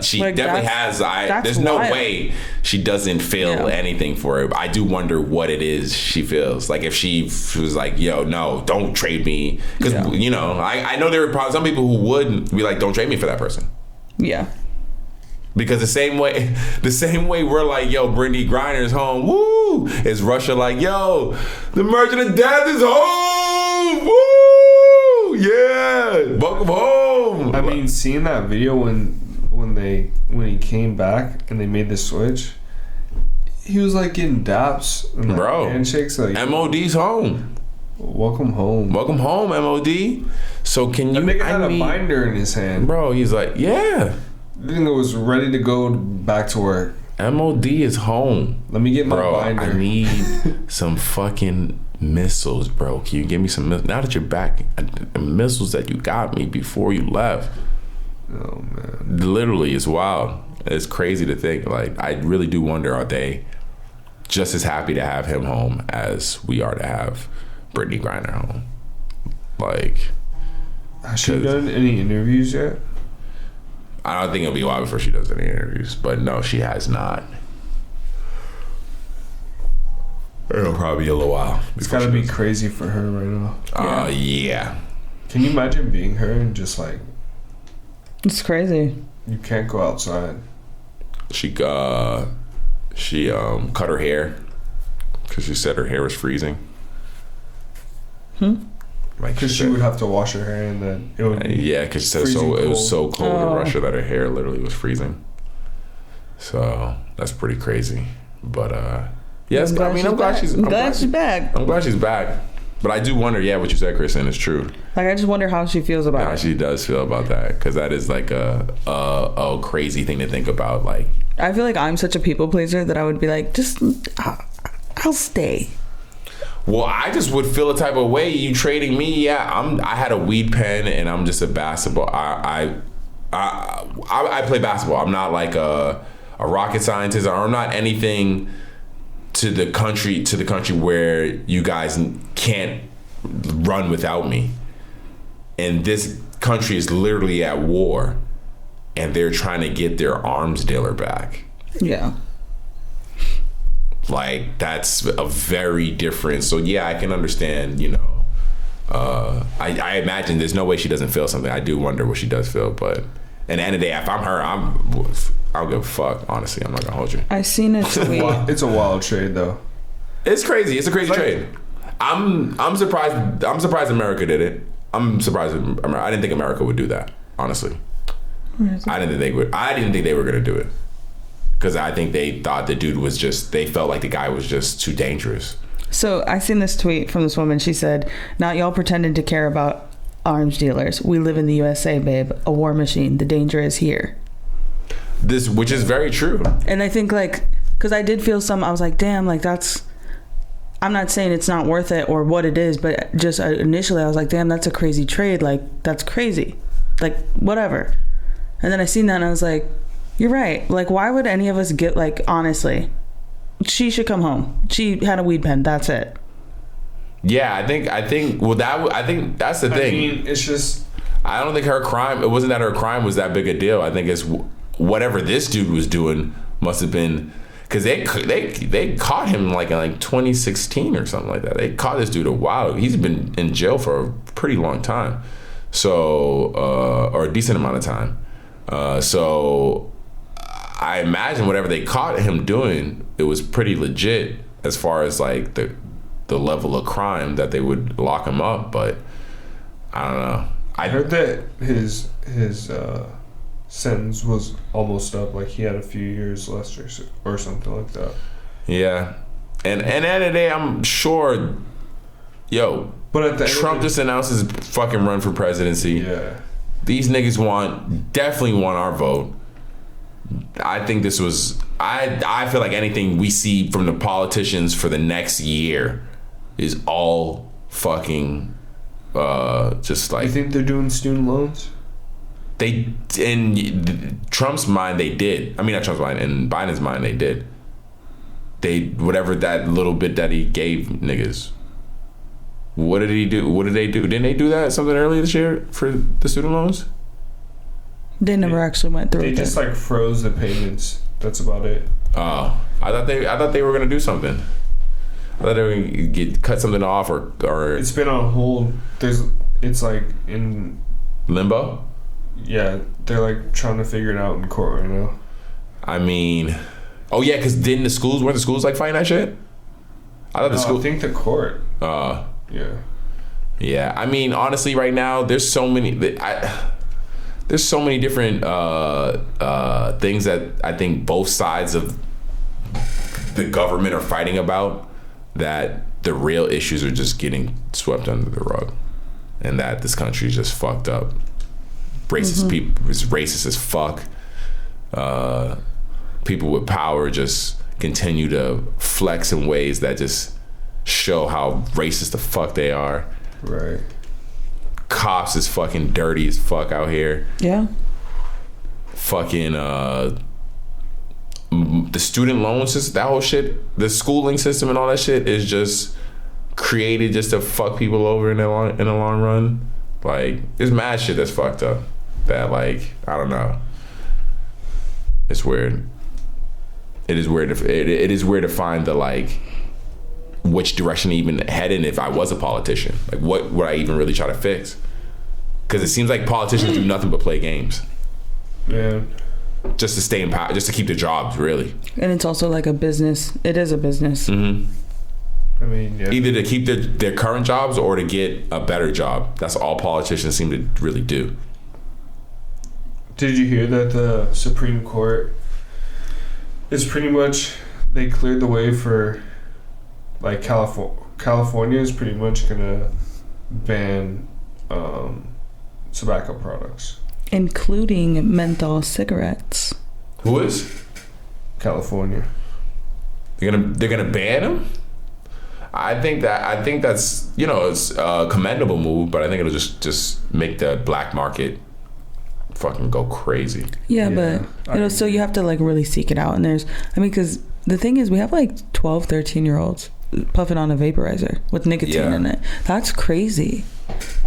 She Like, definitely has. There's no way she doesn't feel anything for it. I do wonder what it is she feels. Like if she was like, "Yo, no, don't trade me," because I know there are probably some people who would be like, "Don't trade me for that person." Yeah. Because the same way we're like, yo, Brittany Griner's home, woo! Is Russia like, yo, the merchant of death is home, woo! Yeah, welcome home. I mean, seeing that video when he came back and they made the switch, he was like getting daps and like bro, handshakes. Like, MOD's home. Welcome home. Welcome home, MOD. So can you? That nigga had a binder in his hand, bro. He's like, yeah. The nigga was ready to go back to work. MOD is home. Let me get my binder. I need some fucking missiles, bro. Can you give me some missiles? Now that you're back, the missiles that you got me before you left. Oh, man. Literally, it's wild. It's crazy to think. Like, I really do wonder, are they just as happy to have him home as we are to have Brittany Griner home? Like, has she done any interviews yet? I don't think it'll be a while before she does any interviews, but no, she has not. It'll probably be a little while. It's gotta be crazy for her right now. Yeah. Can you imagine being her and just like... It's crazy. You can't go outside. She cut her hair because she said her hair was freezing. Like because she would have to wash her hair and then it would be because she said it was so cold in Russia that her hair literally was freezing. So that's pretty crazy. But yes, I'm glad she's back. I'm glad she's back. But I do wonder, what you said, Kristen, is true. Like I just wonder how she feels about it. How she does feel about that, because that is like a crazy thing to think about. Like I feel like I'm such a people pleaser that I would be like, just I'll stay. Well, I just would feel a type of way. You trading me? Yeah, I had a weed pen, and I'm just a basketball. I play basketball. I'm not like a rocket scientist, or I'm not anything to the country where you guys can't run without me. And this country is literally at war, and they're trying to get their arms dealer back. Yeah. Like, that's a very different. So yeah, I can understand, I imagine there's no way she doesn't feel something. I do wonder what she does feel, but at the end of the day, if I'm her, I'll give a fuck. Honestly, I'm not gonna hold you. I seen a tweet. It's a wild trade though. It's crazy. It's a crazy trade. I'm surprised. I'm surprised America did it. I'm surprised. I didn't think America would do that. Honestly, I didn't think they would. I didn't think they were gonna do it. Because I think they thought the dude was they felt like the guy was just too dangerous. So I seen this tweet from this woman. She said, "Not y'all pretending to care about arms dealers. We live in the USA, babe. A war machine. The danger is here." Which is very true. And I think like, because I did feel I was like, damn, like that's, I'm not saying it's not worth it or what it is, but just initially I was like, damn, that's a crazy trade. Like, that's crazy. Like, whatever. And then I seen that and I was like, you're right. Like, why would any of us get, like, honestly, she should come home. She had a weed pen. That's it. Yeah, I think that's the thing. I mean, it's just, I don't think it wasn't that her crime was that big a deal. I think it's whatever this dude was doing must have been, because they caught him like in like 2016 or something like that. They caught this dude a while. He's been in jail for a pretty long time, so or a decent amount of time. So I imagine whatever they caught him doing, it was pretty legit as far as like the level of crime that they would lock him up. But I don't know. I heard that his sentence was almost up. Like he had a few years left or something like that. Yeah, and at the end of the day, I'm sure. But at the Trump just announced his fucking run for presidency. Yeah, these niggas definitely want our vote. I think this was. I feel like anything we see from the politicians for the next year is all fucking just like. You think they're doing student loans? They, in Trump's mind, they did. I mean, not Trump's mind. In Biden's mind, they did. They, whatever that little bit that he gave niggas. What did he do? What did they do? Didn't they do that something earlier this year for the student loans? They never actually went through it. They just like froze the payments. That's about it. Oh, I thought they were gonna do something. I thought they were gonna cut something off or. It's been on hold. It's like in limbo. Yeah, they're like trying to figure it out in court right now. I mean, oh yeah, because weren't the schools like fighting that shit? I think the court. Yeah. Yeah, I mean, honestly, right now there's so many different things that I think both sides of the government are fighting about, that the real issues are just getting swept under the rug, and that this country is just fucked up. Racist people is racist as fuck. People with power just continue to flex in ways that just show how racist the fuck they are. Right. Cops is fucking dirty as fuck out here. Yeah. Fucking the student loan system, that whole shit, the schooling system and all that shit is just created just to fuck people over in the long run. Like, there's mad shit that's fucked up. That, like, I don't know. It's weird. It is weird. It is weird to find the, like, which direction to even head in if I was a politician. Like, what would I even really try to fix? Because it seems like politicians do nothing but play games. Yeah. Just to stay in power, just to keep their jobs, really. And it's also like a business. It is a business. Mm-hmm. I mean, yeah. Either to keep their current jobs or to get a better job. That's all politicians seem to really do. Did you hear that the Supreme Court is pretty much, they cleared the way for, like, California is pretty much gonna ban tobacco products, including menthol cigarettes. Who is? California. They're gonna ban them? I think that's, you know, it's a commendable move, but I think it'll just make the black market fucking go crazy. Yeah, but so you have to like really seek it out. And because the thing is, we have like 12, 13-year-olds puffing on a vaporizer with nicotine in it. That's crazy.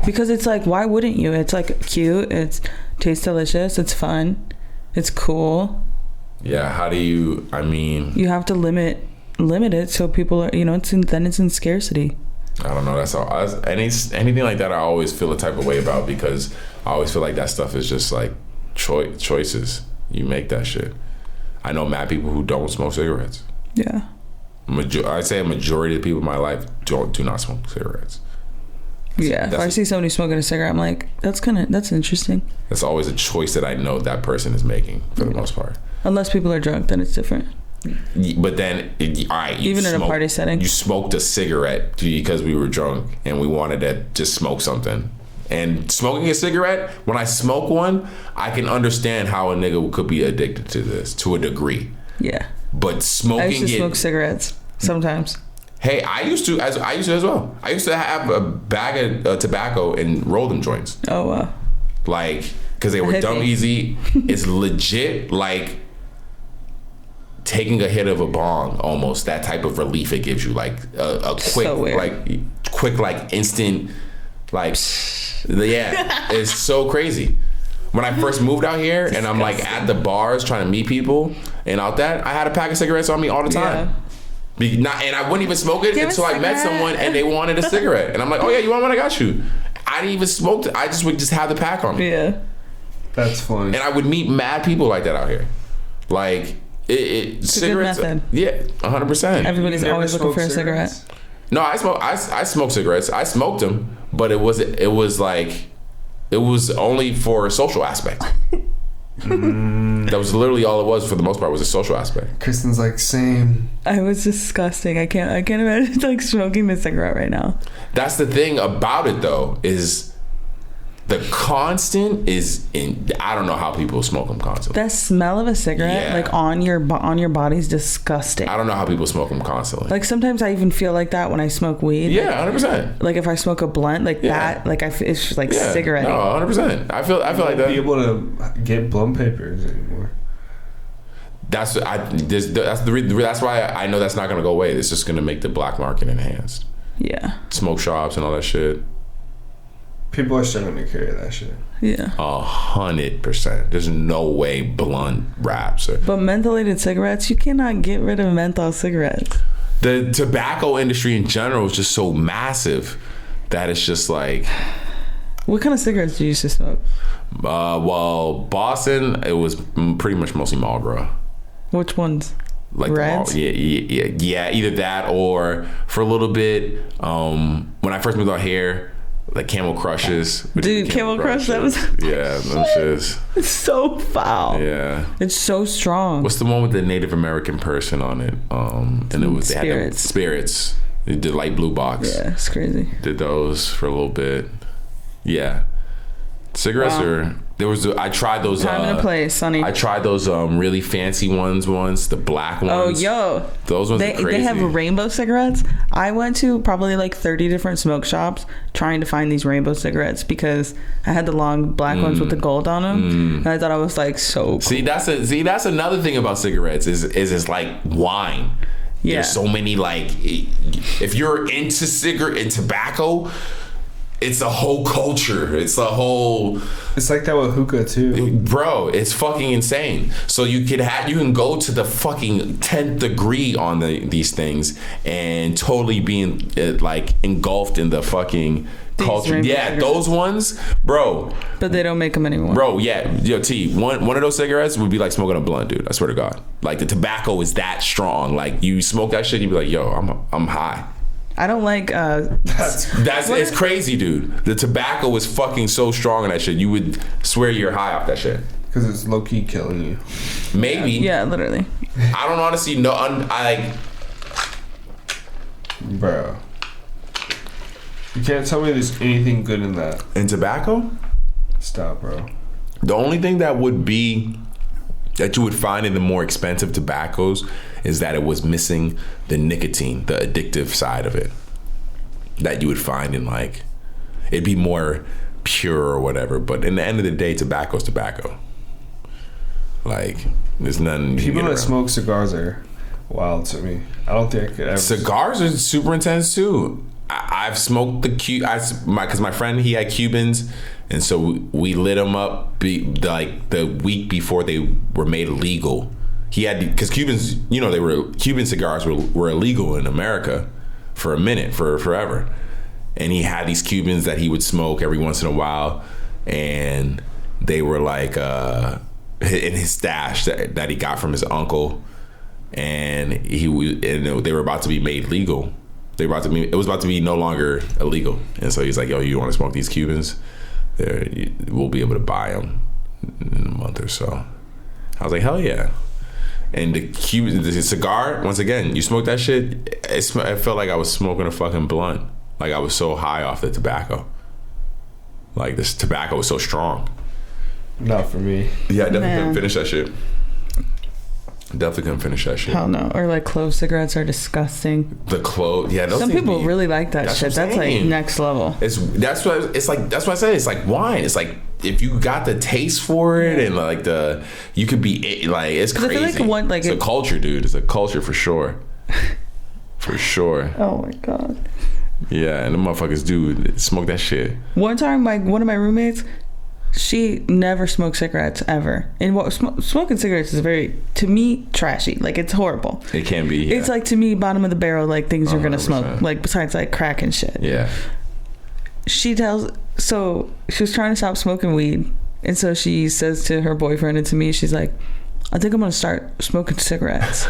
Because it's like, why wouldn't you? It's like cute. It tastes delicious. It's fun. It's cool. Yeah. How do you? I mean, you have to limit it so people are. It's in scarcity. I don't know. That's all. Anything like that, I always feel a type of way about, because I always feel like that stuff is just like choices. You make that shit. I know mad people who don't smoke cigarettes. Yeah. I'd say a majority of the people in my life do not smoke cigarettes. Yeah, if I see somebody smoking a cigarette, I'm like, that's interesting. It's always a choice that I know that person is making for the most part. Unless people are drunk, then it's different. But then, all right, even in a party setting, you smoked a cigarette because we were drunk and we wanted to just smoke something. And smoking a cigarette, when I smoke one, I can understand how a nigga could be addicted to this to a degree. Yeah. But smoking, I used to smoke cigarettes sometimes. Hey, I used to as well. I used to have a bag of tobacco and roll them joints. Oh wow. Like, because they were dumb easy. It's legit like taking a hit of a bong, almost that type of relief it gives you, like a quick, like instant, like, yeah, it's so crazy. When I first moved out here and I'm like at the bars trying to meet people and out that, I had a pack of cigarettes on me all the time. And I wouldn't even smoke it until I met someone and they wanted a cigarette. And I'm like, oh yeah, you want one? I got you. I didn't even smoke it. I just would just have the pack on me. Yeah. That's funny. And I would meet mad people like that out here. Like, it's cigarettes. A good method. Yeah, 100%. Everybody's always looking for a cigarette. No, I smoke cigarettes. I smoked them, but it was only for a social aspect. That was literally all it was for the most part, was a social aspect. Kristen's like, same. I was disgusting. I can't imagine like smoking a cigarette right now. That's the thing about it though, is the constant is in. I don't know how people smoke them constantly. That smell of a cigarette, like on your body, is disgusting. I don't know how people smoke them constantly. Like sometimes I even feel like that when I smoke weed. Yeah, 100%. Like if I smoke a blunt, like that, like it's like cigarette. No, 100%. I feel like that. Be able to get blunt papers anymore. That's why I know that's not gonna go away. It's just gonna make the black market enhanced. Yeah. Smoke shops and all that shit. People are still gonna carry that shit. Yeah. 100%. There's no way blunt wraps. But mentholated cigarettes, you cannot get rid of menthol cigarettes. The tobacco industry in general is just so massive that it's just like. What kind of cigarettes do you used to smoke? Well, Boston, it was pretty much mostly Marlboro. Which ones? Like Reds? Yeah. Either that or for a little bit. When I first moved out here, like Camel Crushes. Dude, Camel Crush, that was yeah, those shits. It's so foul. Yeah, it's so strong. What's the one with the Native American person on it? And it was they had the Spirits. They did light blue box. Yeah, it's crazy. Did those for a little bit. Yeah, cigarettes are. There was I tried those. Time and a place, Sonny. I tried those really fancy ones once, the black ones. Oh, yo, those ones are crazy. They have rainbow cigarettes. I went to probably like 30 different smoke shops trying to find these rainbow cigarettes because I had the long black ones with the gold on them, and I thought I was like so cool. See, that's another thing about cigarettes is it's like wine. Yeah. There's so many, like, if you're into tobacco, it's a whole culture. It's like that with hookah too, bro. It's fucking insane. So you can go to the fucking 10th degree on these things and totally being like engulfed in the fucking culture. Yeah, cigarettes. Those ones, bro. But they don't make them anymore, bro. Yeah, yo, T. One of those cigarettes would be like smoking a blunt, dude. I swear to God. Like the tobacco is that strong. Like you smoke that shit, you'd be like, yo, I'm high. I don't like it's crazy, dude. The tobacco is fucking so strong in that shit. You would swear you're high off that shit. Because it's low key killing you. Maybe. Yeah, literally. I don't honestly know. Bro. You can't tell me there's anything good in that. In tobacco? Stop, bro. The only thing that you would find in the more expensive tobaccos is that it was missing the nicotine, the addictive side of it, that you would find in like, it'd be more pure or whatever. But in the end of the day, tobacco's tobacco. Like, there's nothing. People that smoke cigars are wild to me. I don't think I could ever. Cigars are super intense too. I've smoked because my friend, he had Cubans, and so we lit them up like the week before they were made illegal. He had, because Cubans, Cuban cigars were illegal in America for a minute, for forever. And he had these Cubans that he would smoke every once in a while, and they were like in his stash that he got from his uncle, and they were about to be made legal. It was about to be no longer illegal, and so he's like, "Yo, you want to smoke these Cubans? We'll be able to buy them in a month or so." I was like, "Hell yeah!" And the cigar, once again, you smoke that shit, it felt like I was smoking a fucking blunt. Like I was so high off the tobacco. Like this tobacco was so strong. Not for me. Yeah, I definitely couldn't finish that shit. Definitely couldn't finish that shit. Hell no. Or like clove cigarettes are disgusting. The clove, yeah. Those Some people really like that shit. That's like next level. That's why I said it's like wine. It's like if you got the taste for it and like you could be like, it's crazy. I feel like it's a culture, dude. It's a culture for sure. For sure. Oh my god. Yeah, and the motherfuckers do smoke that shit. One time, one of my roommates, she never smoked cigarettes ever. And smoking cigarettes is very, to me, trashy. Like, it's horrible. It can be, yeah. It's like, to me, bottom of the barrel, like things you're gonna smoke. Like, besides like crack and shit. Yeah. So she was trying to stop smoking weed. And so she says to her boyfriend and to me, she's like, I think I'm gonna start smoking cigarettes.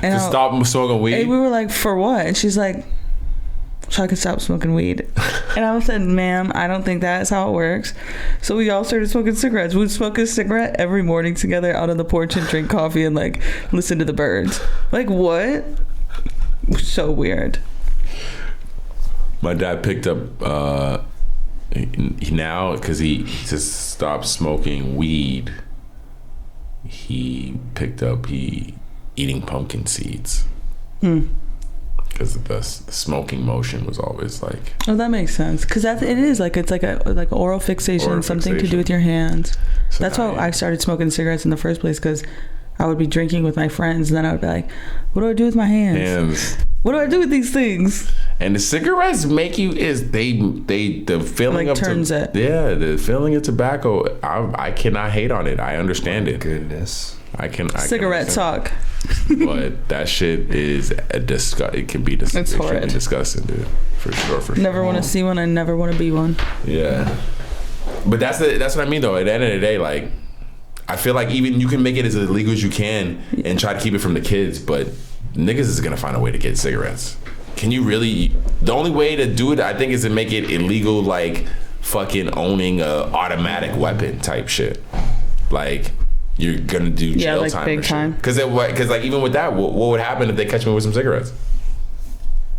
And stop smoking weed? And we were like, for what? And she's like, so I could stop smoking weed. And I said, ma'am, I don't think that's how it works. So we all started smoking cigarettes. We'd smoke a cigarette every morning together out on the porch and drink coffee and like listen to the birds. Like, what? So weird. My dad picked up now because he just stopped smoking weed. He picked up eating pumpkin seeds. Because the smoking motion was always like. Oh, that makes sense. Because it is like it's like a oral fixation, something to do with your hands. So that's why I started smoking cigarettes in the first place, because I would be drinking with my friends and then I would be like, what do I do with my hands? What do I do with these things? And the cigarettes make you the feeling like of turns it. Yeah, the feeling of tobacco. I cannot hate on it. I understand it. Goodness. I can cigarette talk. But that shit is it can be it's horrid. Disgusting, dude. For sure. Never want to see one. I never want to be one. Yeah. But that's what I mean though. At the end of the day, like, I feel like even you can make it as illegal as you can and try to keep it from the kids, but niggas is gonna find a way to get cigarettes. Can you really? The only way to do it, I think, is to make it illegal, like fucking owning a automatic weapon type shit. Like, you're gonna do jail like time. Big time. Because like even with that, what would happen if they catch me with some cigarettes?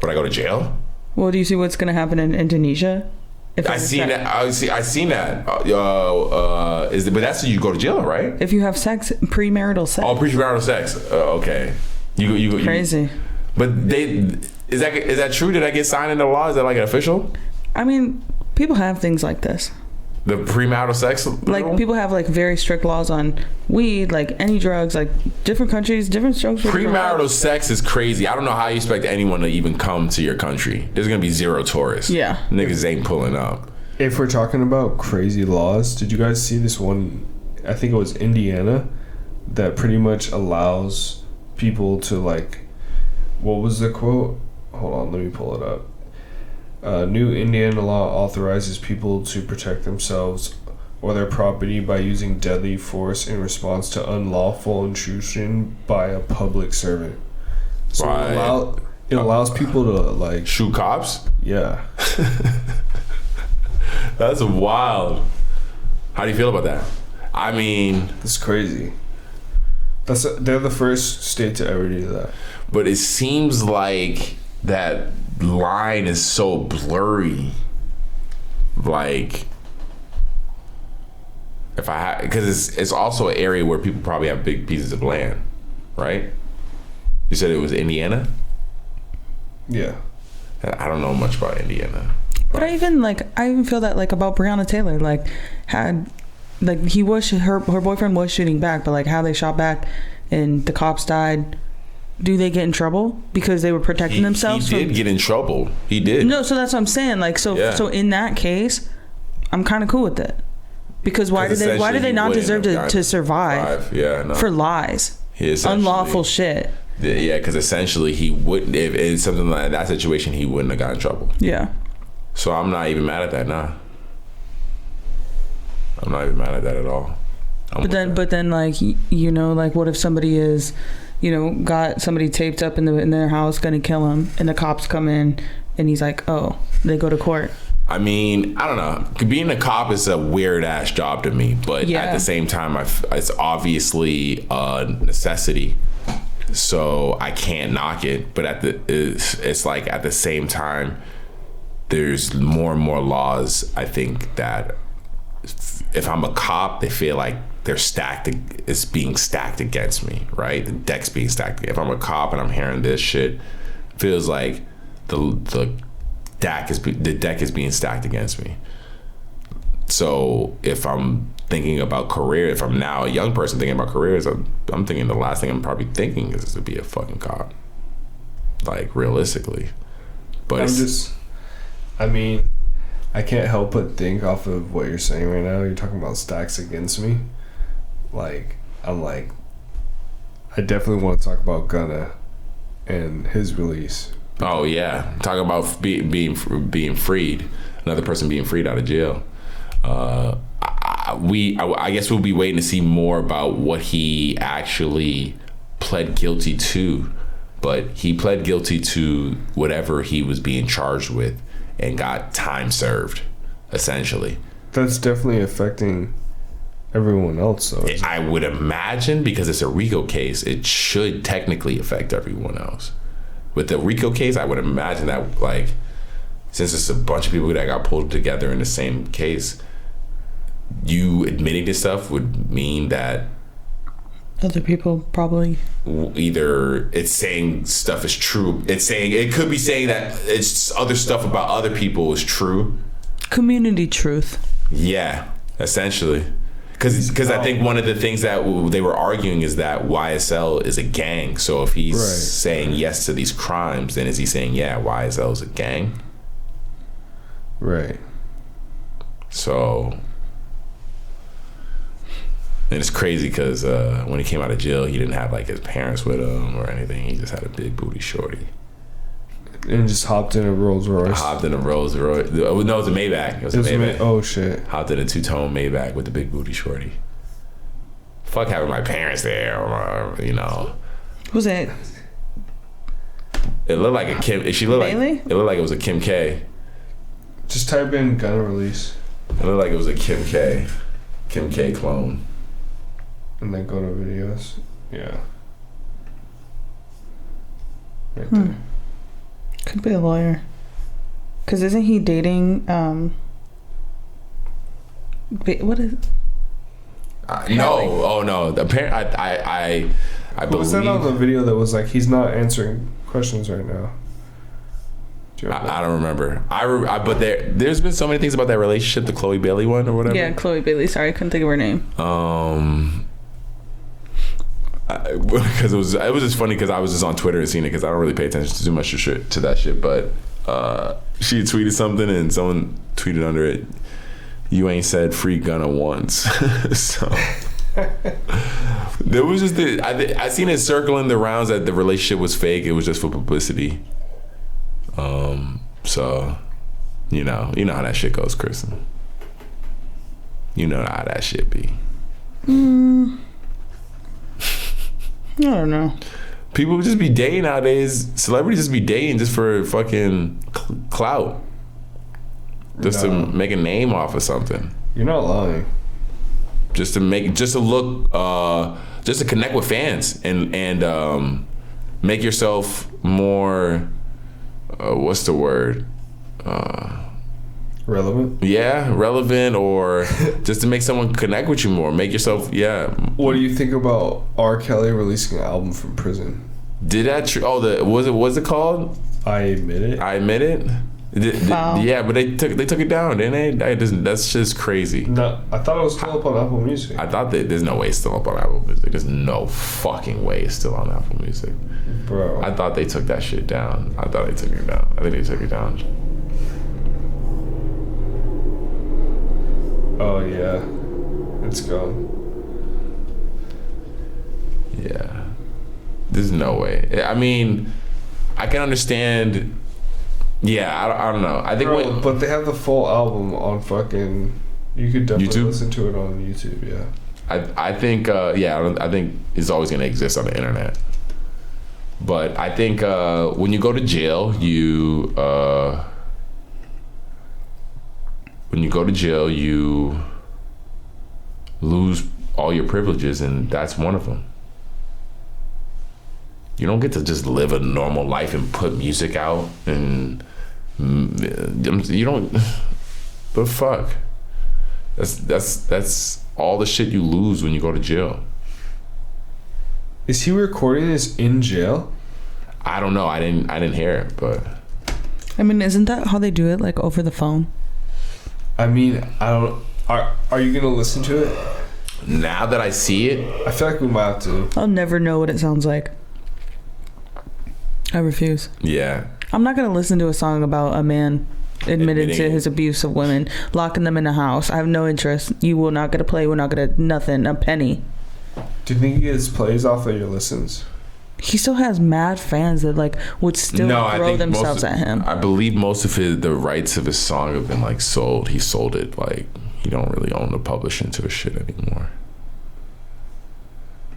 Would I go to jail? Well, do you see what's gonna happen in Indonesia? I seen that. I seen that. But that's you go to jail, right? If you have sex, premarital sex. Oh, premarital sex. Okay. You crazy. But is that true? Did that get signed into law? Is that like an official? I mean, people have things like this. The premarital sex? Like, people have like very strict laws on weed, like any drugs, like different countries, different strokes. Premarital sex is crazy. I don't know how you expect anyone to even come to your country. There's gonna be zero tourists. Yeah. Niggas ain't pulling up. If we're talking about crazy laws, did you guys see this one? I think it was Indiana, that pretty much allows people to, like, what was the quote? Hold on, let me pull it up. New Indiana law authorizes people to protect themselves or their property by using deadly force in response to unlawful intrusion by a public servant. So it allows people to, like, shoot cops? Yeah. That's wild. How do you feel about that? I mean, it's crazy. They're the first state to ever do that. But it seems like that line is so blurry. Like, if I had, because it's also an area where people probably have big pieces of land, right? You said it was Indiana? Yeah. I don't know much about Indiana. But I even feel that, like, about Breonna Taylor, like, her boyfriend was shooting back, but like how they shot back and the cops died. Do they get in trouble because they were protecting themselves? He did get in trouble. He did. No, so that's what I'm saying. Like, so in that case, I'm kind of cool with it, because why do they not deserve to survive? Yeah, no. For lies, unlawful shit. Yeah, because essentially he wouldn't. If it's something like that situation, he wouldn't have gotten in trouble. Yeah. So I'm not even mad at that. Nah. I'm not even mad at that at all. But then, like, you know, like, what if somebody is, you know, got somebody taped up in their house, gonna kill him, and the cops come in, and he's like, oh, they go to court. I mean, I don't know. Being a cop is a weird ass job to me, but at the same time, it's obviously a necessity so I can't knock it. But it's like at the same time, there's more and more laws. I think that if I'm a cop, they feel like it's being stacked against me, right? The deck's being stacked. If I'm a cop and I'm hearing this shit, feels like the deck is being stacked against me. So if I'm thinking about career, if I'm now a young person thinking about careers, I'm thinking the last thing I'm probably thinking is to be a fucking cop. Like, realistically. But I can't help but think off of what you're saying right now. You're talking about stacks against me. Like, I'm like, I definitely want to talk about Gunna and his release. Oh yeah, talk about being freed. Another person being freed out of jail. I guess we'll be waiting to see more about what he actually pled guilty to. But he pled guilty to whatever he was being charged with and got time served, essentially. That's definitely affecting everyone else, though. I would imagine, because it's a RICO case, it should technically affect everyone else. With the RICO case, I would imagine that, like, since it's a bunch of people that got pulled together in the same case, you admitting to stuff would mean that other people probably either it's saying stuff is true. It could be saying that it's other stuff about other people is true. Community truth. Yeah, essentially. Because I think one of the things that they were arguing is that YSL is a gang. So if he's saying yes to these crimes, then is he saying, yeah, YSL is a gang? Right. So, and it's crazy because when he came out of jail, he didn't have like his parents with him or anything. He just had a big booty shorty. And just hopped in a Rolls Royce. No, it was a Maybach. It was a Maybach. Oh shit. Hopped in a two-tone Maybach with the big booty shorty. Fuck having my parents there, or you know. Who's that? It looked like a Kim. She looked Bailey? like it looked like it was a Kim K. Just type in Gunna release. It looked like it was a Kim K clone. And then go to videos. Yeah. Right there. Could be a lawyer. Because isn't he dating, what is... No. Oh, no. Apparently, I believe... Was that on the video that was like, he's not answering questions right now? I don't remember. But there's been so many things about that relationship, the Chloe Bailey one or whatever. Yeah, Chloe Bailey. Sorry, I couldn't think of her name. Because it was just funny because I was just on Twitter and seeing it because I don't really pay attention to too much to that shit. But she tweeted something and someone tweeted under it, "You ain't said free Gunna once." So there was just I seen it circling the rounds that the relationship was fake. It was just for publicity. So you know how that shit goes, Kristen. You know how that shit be. I don't know. People just be dating nowadays. Celebrities just be dating just for fucking clout. Just to make a name off of something. You're not lying. Just to connect with fans and make yourself more. What's the word? Relevant? Yeah, relevant, or just to make someone connect with you more. Make yourself, yeah. What do you think about R. Kelly releasing an album from prison? Did that? What's it called? I Admit It. I Admit It. Wow. Yeah, but they took it down, didn't they? That's just crazy. No, I thought it was still up on Apple Music. I thought there's no way it's still up on Apple Music. There's no fucking way it's still on Apple Music. Bro. I thought they took that shit down. I think they took it down. Oh yeah, it's gone. Yeah, there's no way. I mean, I can understand. Yeah, I don't know. I think, but they have the full album on fucking. You could definitely YouTube? listen to it on YouTube. Yeah. I think I think it's always gonna exist on the internet. But I think when you go to jail, you lose all your privileges, and that's one of them. You don't get to just live a normal life and put music out, and you don't. The fuck. That's all the shit you lose when you go to jail. Is he recording this in jail? I don't know. I didn't hear it, but I mean, isn't that how they do it, like over the phone? I mean, I don't. Are you gonna listen to it? Now that I see it, I feel like we might have to. I'll never know what it sounds like. I refuse. Yeah. I'm not gonna listen to a song about a man admitted to his abuse of women, locking them in a house. I have no interest. You will not get a play. We're not gonna nothing. A penny. Do you think he gets plays off of your listens? He still has mad fans that like would still throw themselves at him. I believe most of the rights of his song have been like sold. He sold it. Like he don't really own the publishing to his shit anymore.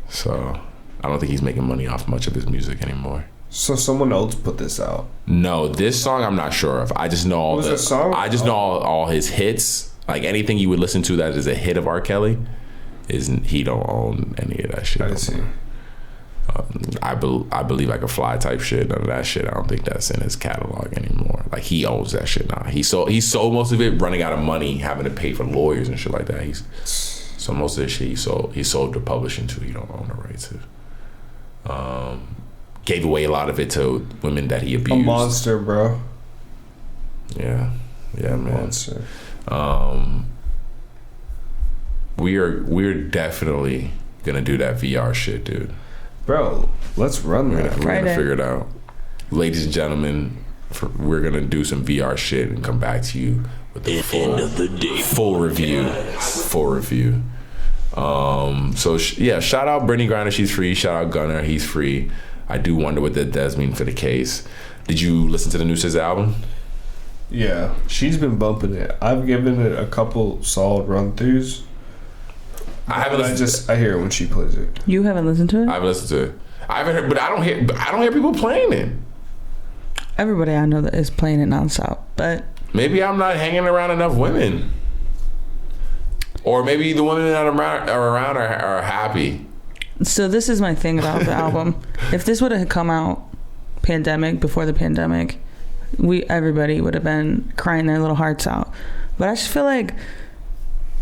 So I don't think he's making money off much of his music anymore. So someone else put this out? No, this song I'm not sure of. I just know all the song? I just know all his hits. Like anything you would listen to that is a hit of R. Kelly, he don't own any of that shit. I see. I believe like a fly type shit. None of that shit. I don't think that's in his catalog anymore. Like he owns that shit now. He sold most of it, running out of money, having to pay for lawyers and shit like that. So most of this shit he sold to publishing to. He don't own the rights to. Gave away a lot of it to women that he abused. A monster, bro. Yeah, man. Monster. We're definitely gonna do that VR shit, dude. Bro, let's run that. We're gonna figure it out. Ladies and gentlemen, we're gonna do some VR shit and come back to you with the full review. Full review. Shout out Brittany Griner, she's free. Shout out Gunner, he's free. I do wonder what that does mean for the case. Did you listen to the new SZA album? Yeah, she's been bumping it. I've given it a couple solid run-throughs. I haven't listened. I hear it when she plays it. You haven't listened to it? I haven't listened to it. I haven't heard, but I don't hear people playing it. Everybody I know that is playing it nonstop, but maybe I'm not hanging around enough women, or maybe the women that are around are happy. So this is my thing about the album. If this would have come out before the pandemic, everybody would have been crying their little hearts out. But I just feel like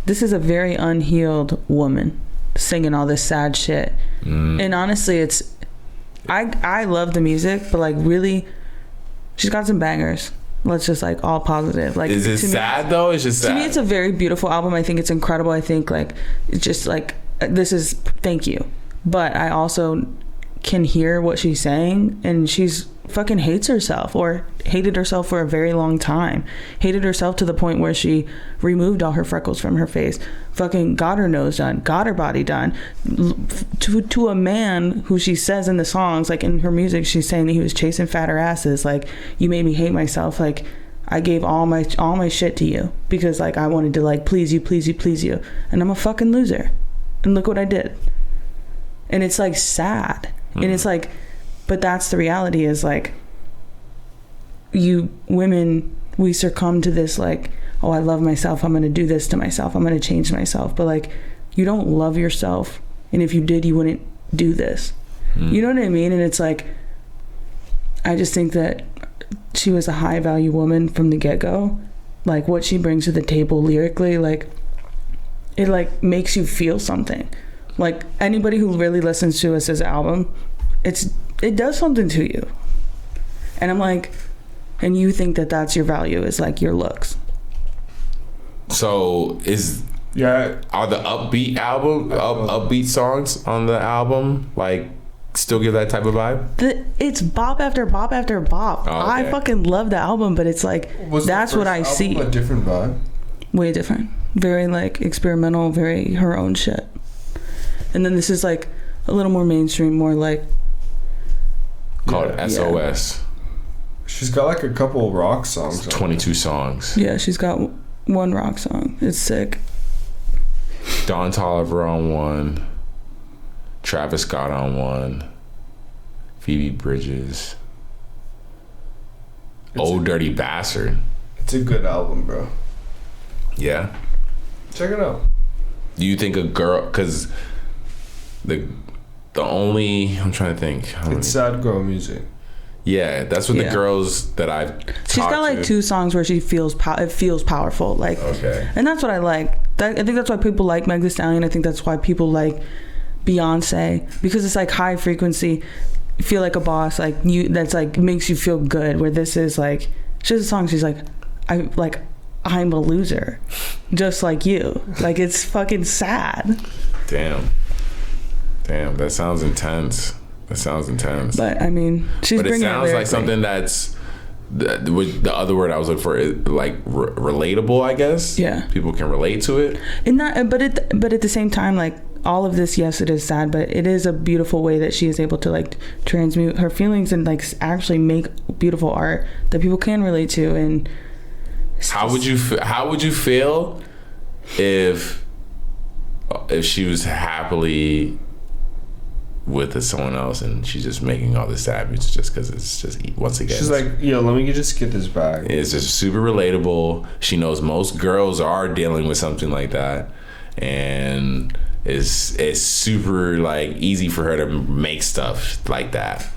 this is a very unhealed woman singing all this sad shit. And honestly, I love the music, but like really, she's got some bangers. Let's just like all positive. Like, is it sad though? It's just sad. To me, it's a very beautiful album. I think it's incredible. I think like it's just like thank you. But I also can hear what she's saying, and she's fucking hates herself, or hated herself for a very long time. Hated herself to the point where she removed all her freckles from her face, fucking got her nose done, got her body done, to a man who she says in the songs, like in her music, she's saying that he was chasing fatter asses. Like, you made me hate myself. Like, I gave all my shit to you because like I wanted to like please you, and I'm a fucking loser, and look what I did. And it's like sad. And it's like, but that's the reality, is like, you women, we succumb to this like, oh, I love myself, I'm gonna do this to myself, I'm gonna change myself. But like, you don't love yourself, and if you did, you wouldn't do this. You know what I mean? And it's like, I just think that she was a high value woman from the get-go. Like, what she brings to the table lyrically, like, it like makes you feel something. Like, anybody who really listens to us as an album, it does something to you. And I'm like, and you think that that's your value, is like your looks. So are the upbeat songs on the album like still give that type of vibe? It's bop after bop after bop. Oh, okay. I fucking love the album, but it's like, that's what I see. A different vibe? Way different. Very like experimental, very her own shit. And then this is like a little more mainstream, more like called SOS. Yeah. She's got like a couple rock songs. 22 songs. Yeah, she's got one rock song. It's sick. Don Toliver on one. Travis Scott on one. Phoebe Bridgers. Dirty Bastard. It's a good album, bro. Yeah. Check it out. Do you think a girl, because I'm trying to think. It's sad girl music. Yeah, that's what the girls that I've She's got like 2 songs where she feels it feels powerful, like, okay, and that's what I like. I think that's why people like Meg Thee Stallion. I think that's why people like Beyonce, because it's like high frequency, feel like a boss, like you. That's like makes you feel good. Where this is like, she has a song. She's like, I'm a loser, just like you. Like, it's fucking sad. Damn, that sounds intense. But I mean, she's but it bringing sounds it like something that's the other word I was looking for is like relatable, I guess. Yeah, people can relate to it. And that, but at the same time, like all of this, yes, it is sad, but it is a beautiful way that she is able to like transmute her feelings and like actually make beautiful art that people can relate to. And how would you feel if she was happily with someone else and she's just making all this sad music just because it's just, once again, she's like, yo, let me just get this back. It's just super relatable. She knows most girls are dealing with something like that, and it's super like easy for her to make stuff like that.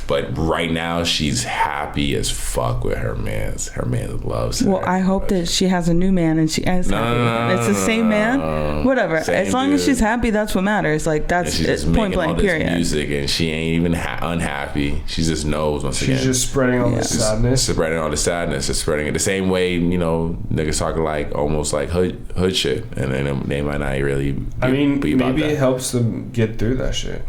But right now she's happy as fuck with her man. Her man loves her. Well, I hope that she has a new man and she is happy. It's the same man. Whatever. As long as she's happy, that's what matters. Like, that's point blank. Period. Music, and she ain't even unhappy. She just knows once again. She's just spreading all the sadness. Spreading all the sadness. Just spreading it the same way, you know, niggas talking like almost like hood shit, and then they might not really. Maybe it helps them get through that shit.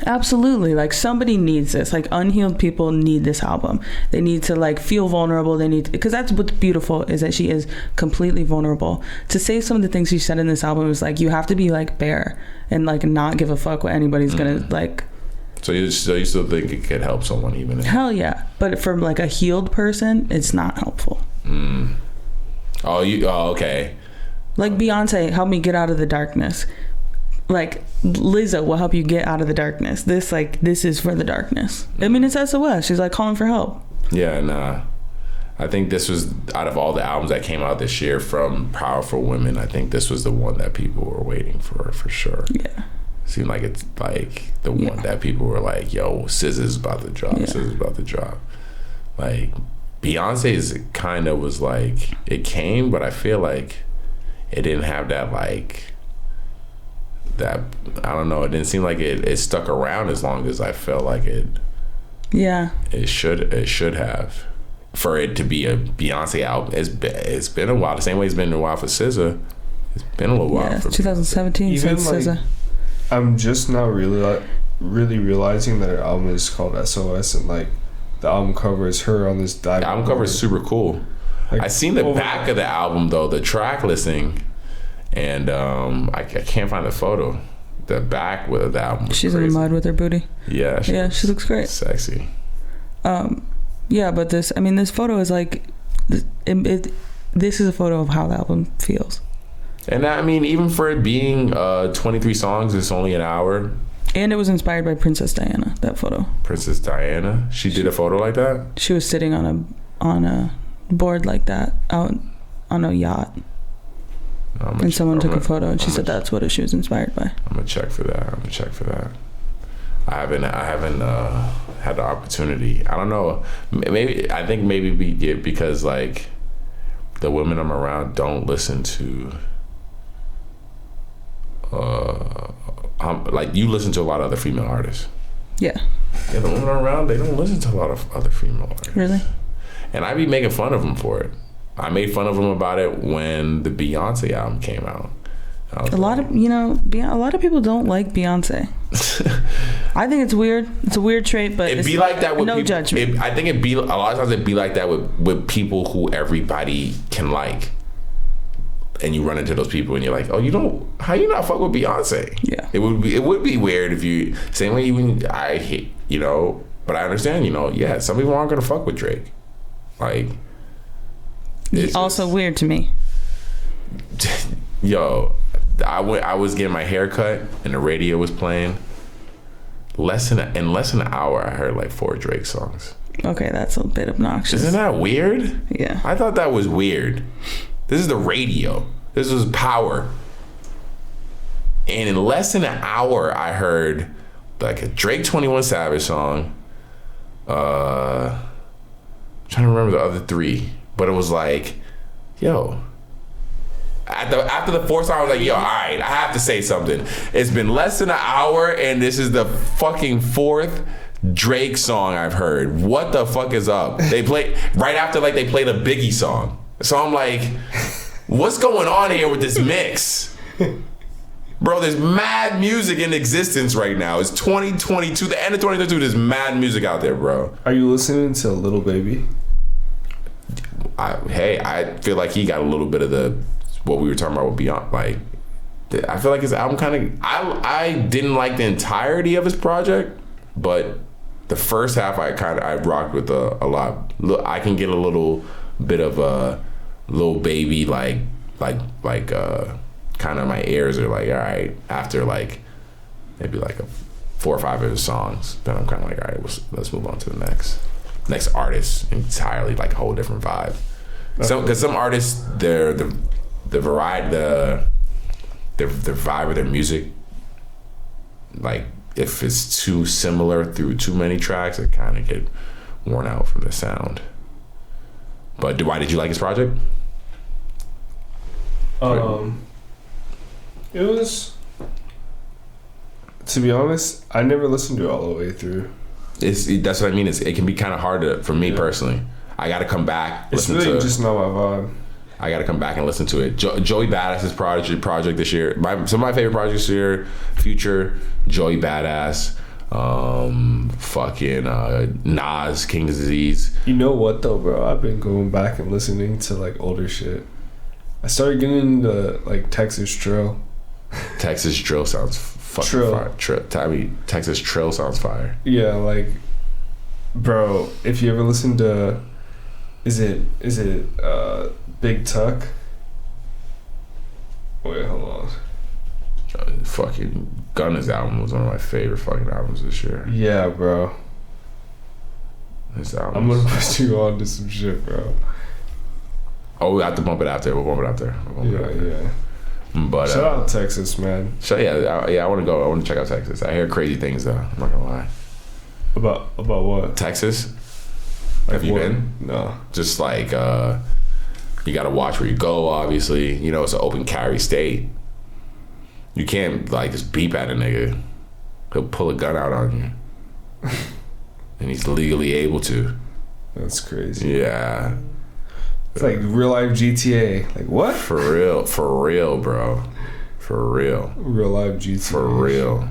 Absolutely. Like, somebody needs this. Like, unhealed people need this album. They need to like feel vulnerable. They need, because that's what's beautiful, is that she is completely vulnerable. To say some of the things she said in this album was like, you have to be like bare and like not give a fuck what anybody's gonna like. So you still think it could help someone even? Hell yeah. But for like a healed person, it's not helpful. Oh, okay. Like Beyonce, help me get out of the darkness. Like, Lizzo will help you get out of the darkness. This is for the darkness. I mean, it's SOS. She's like calling for help. Yeah, nah. I think this was, out of all the albums that came out this year from powerful women, I think this was the one that people were waiting for sure. Yeah. Seemed like it's like the one that people were like, yo, SZA's about to drop. Yeah. SZA's about to drop. Like, Beyonce's kind of was like, it came, but I feel like it didn't have that like, that, I don't know, it didn't seem like it stuck around as long as I felt like it should have, for it to be a Beyonce album. It's been a while, the same way it's been a while for SZA. It's been a little while for 2017 since SZA. I'm just now really realizing that her album is called SOS, and like the album cover is her on this dive. The album cover is super cool. Like, I seen the back of the album though, the track listing, and I can't find the photo. The back with the album. She's crazy. in the mud with her booty. Yeah. She looks great. Sexy. Yeah, but this photo is like, this is a photo of how the album feels. And I mean, even for it being 23 songs, it's only an hour. And it was inspired by Princess Diana, that photo. Princess Diana? She did a photo like that? She was sitting on a board like that out on a yacht. And someone took a photo, and she said that's what she was inspired by. I'm gonna check for that. I haven't had the opportunity. I don't know. I think maybe because like the women I'm around don't listen to. Like, you listen to a lot of other female artists. Yeah. The women around, they don't listen to a lot of other female artists. Really? And I be making fun of them for it. I made fun of them about it when the Beyonce album came out. A lot of people don't like Beyonce. I think it's weird. It's a weird trait, but it'd be like that with no people, judgment. I think it'd be a lot of times. It'd be like that with people who everybody can like, and you run into those people and you're like, oh, how you not fuck with Beyonce? Yeah, it would be weird if you, same way I hate, but I understand, yeah, some people aren't gonna fuck with Drake. Like, it's also just weird to me. Yo, I was getting my hair cut and the radio was playing. In less than an hour, I heard like 4 Drake songs. Okay, that's a bit obnoxious. Isn't that weird? Yeah. I thought that was weird. This is the radio. This was power. And in less than an hour, I heard like a Drake 21 Savage song. I'm trying to remember the other 3, but it was like, yo. After the 4th song, I was like, yo, all right, I have to say something. It's been less than an hour, and this is the fucking 4th Drake song I've heard. What the fuck is up? They play right after, like, they played a Biggie song. So I'm like, what's going on here with this mix? Bro, there's mad music in existence right now. It's 2022, the end of 2022. There's mad music out there, bro. Are you listening to Little Baby? I feel like he got a little bit of what we were talking about with Beyond. Like, I feel like his album kind of. I didn't like the entirety of his project, but the first half I rocked with a lot. I can get a little bit of a Little Baby like kind of my ears are like, all right, after like maybe like 4 or 5 of his songs, then I'm kind of like, all right, let's move on to the next artist. Entirely like a whole different vibe. Because some artists, the variety, the vibe of their music, like if it's too similar through too many tracks, it kind of get worn out from the sound. But why did you like his project? It was, to be honest, I never listened to it all the way through. That's what I mean. It can be kind of hard for me personally. I got to come back. It's really just not my vibe. I got to come back and listen to it. Joey Badass's project this year. Some of my favorite projects this year: Future, Joey Badass, Nas, King Disease. You know what though, bro? I've been going back and listening to like older shit. I started getting into like Texas Drill. Texas Drill sounds fucking fire. Texas Trill sounds fire. Yeah, like, bro, if you ever listen to, is it Big Tuck? Wait, hold on. Fucking Gunna's album was one of my favorite fucking albums this year. Yeah, bro. His album. I'm gonna put you on to some shit, bro. Oh, we have to bump it out there. We'll bump it out there. Yeah. But shout out Texas, man. I want to go. I want to check out Texas. I hear crazy things though. I'm not gonna lie. About what? Texas. Like have you what? been? No. Just like you got to watch where you go. Obviously, you know it's an open carry state. You can't like just beep at a nigga. He'll pull a gun out on you, and he's legally able to. That's crazy. Yeah. It's like real life GTA. Like what? For real, bro. For real. Real life GTA. For real.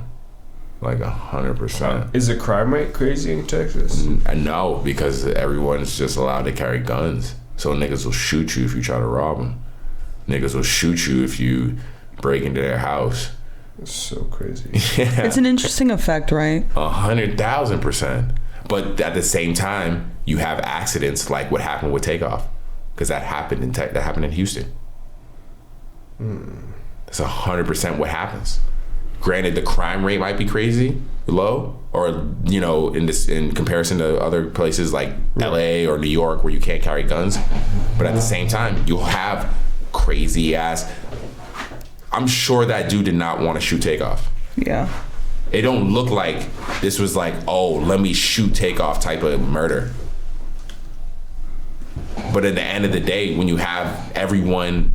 Like 100%. Is the crime rate crazy in Texas? No, because everyone's just allowed to carry guns. So niggas will shoot you if you try to rob them. Niggas will shoot you if you break into their house. It's so crazy. Yeah. It's an interesting effect, right? 100,000%. But at the same time, you have accidents like what happened with Takeoff. Because that happened in Houston. That's 100% what happens. Granted, the crime rate might be crazy low, or you know, in comparison to other places like LA or New York where you can't carry guns. But at the same time, you'll have crazy ass. I'm sure that dude did not want to shoot Takeoff. Yeah. It don't look like this was like, oh, let me shoot Takeoff type of murder. But at the end of the day, when you have everyone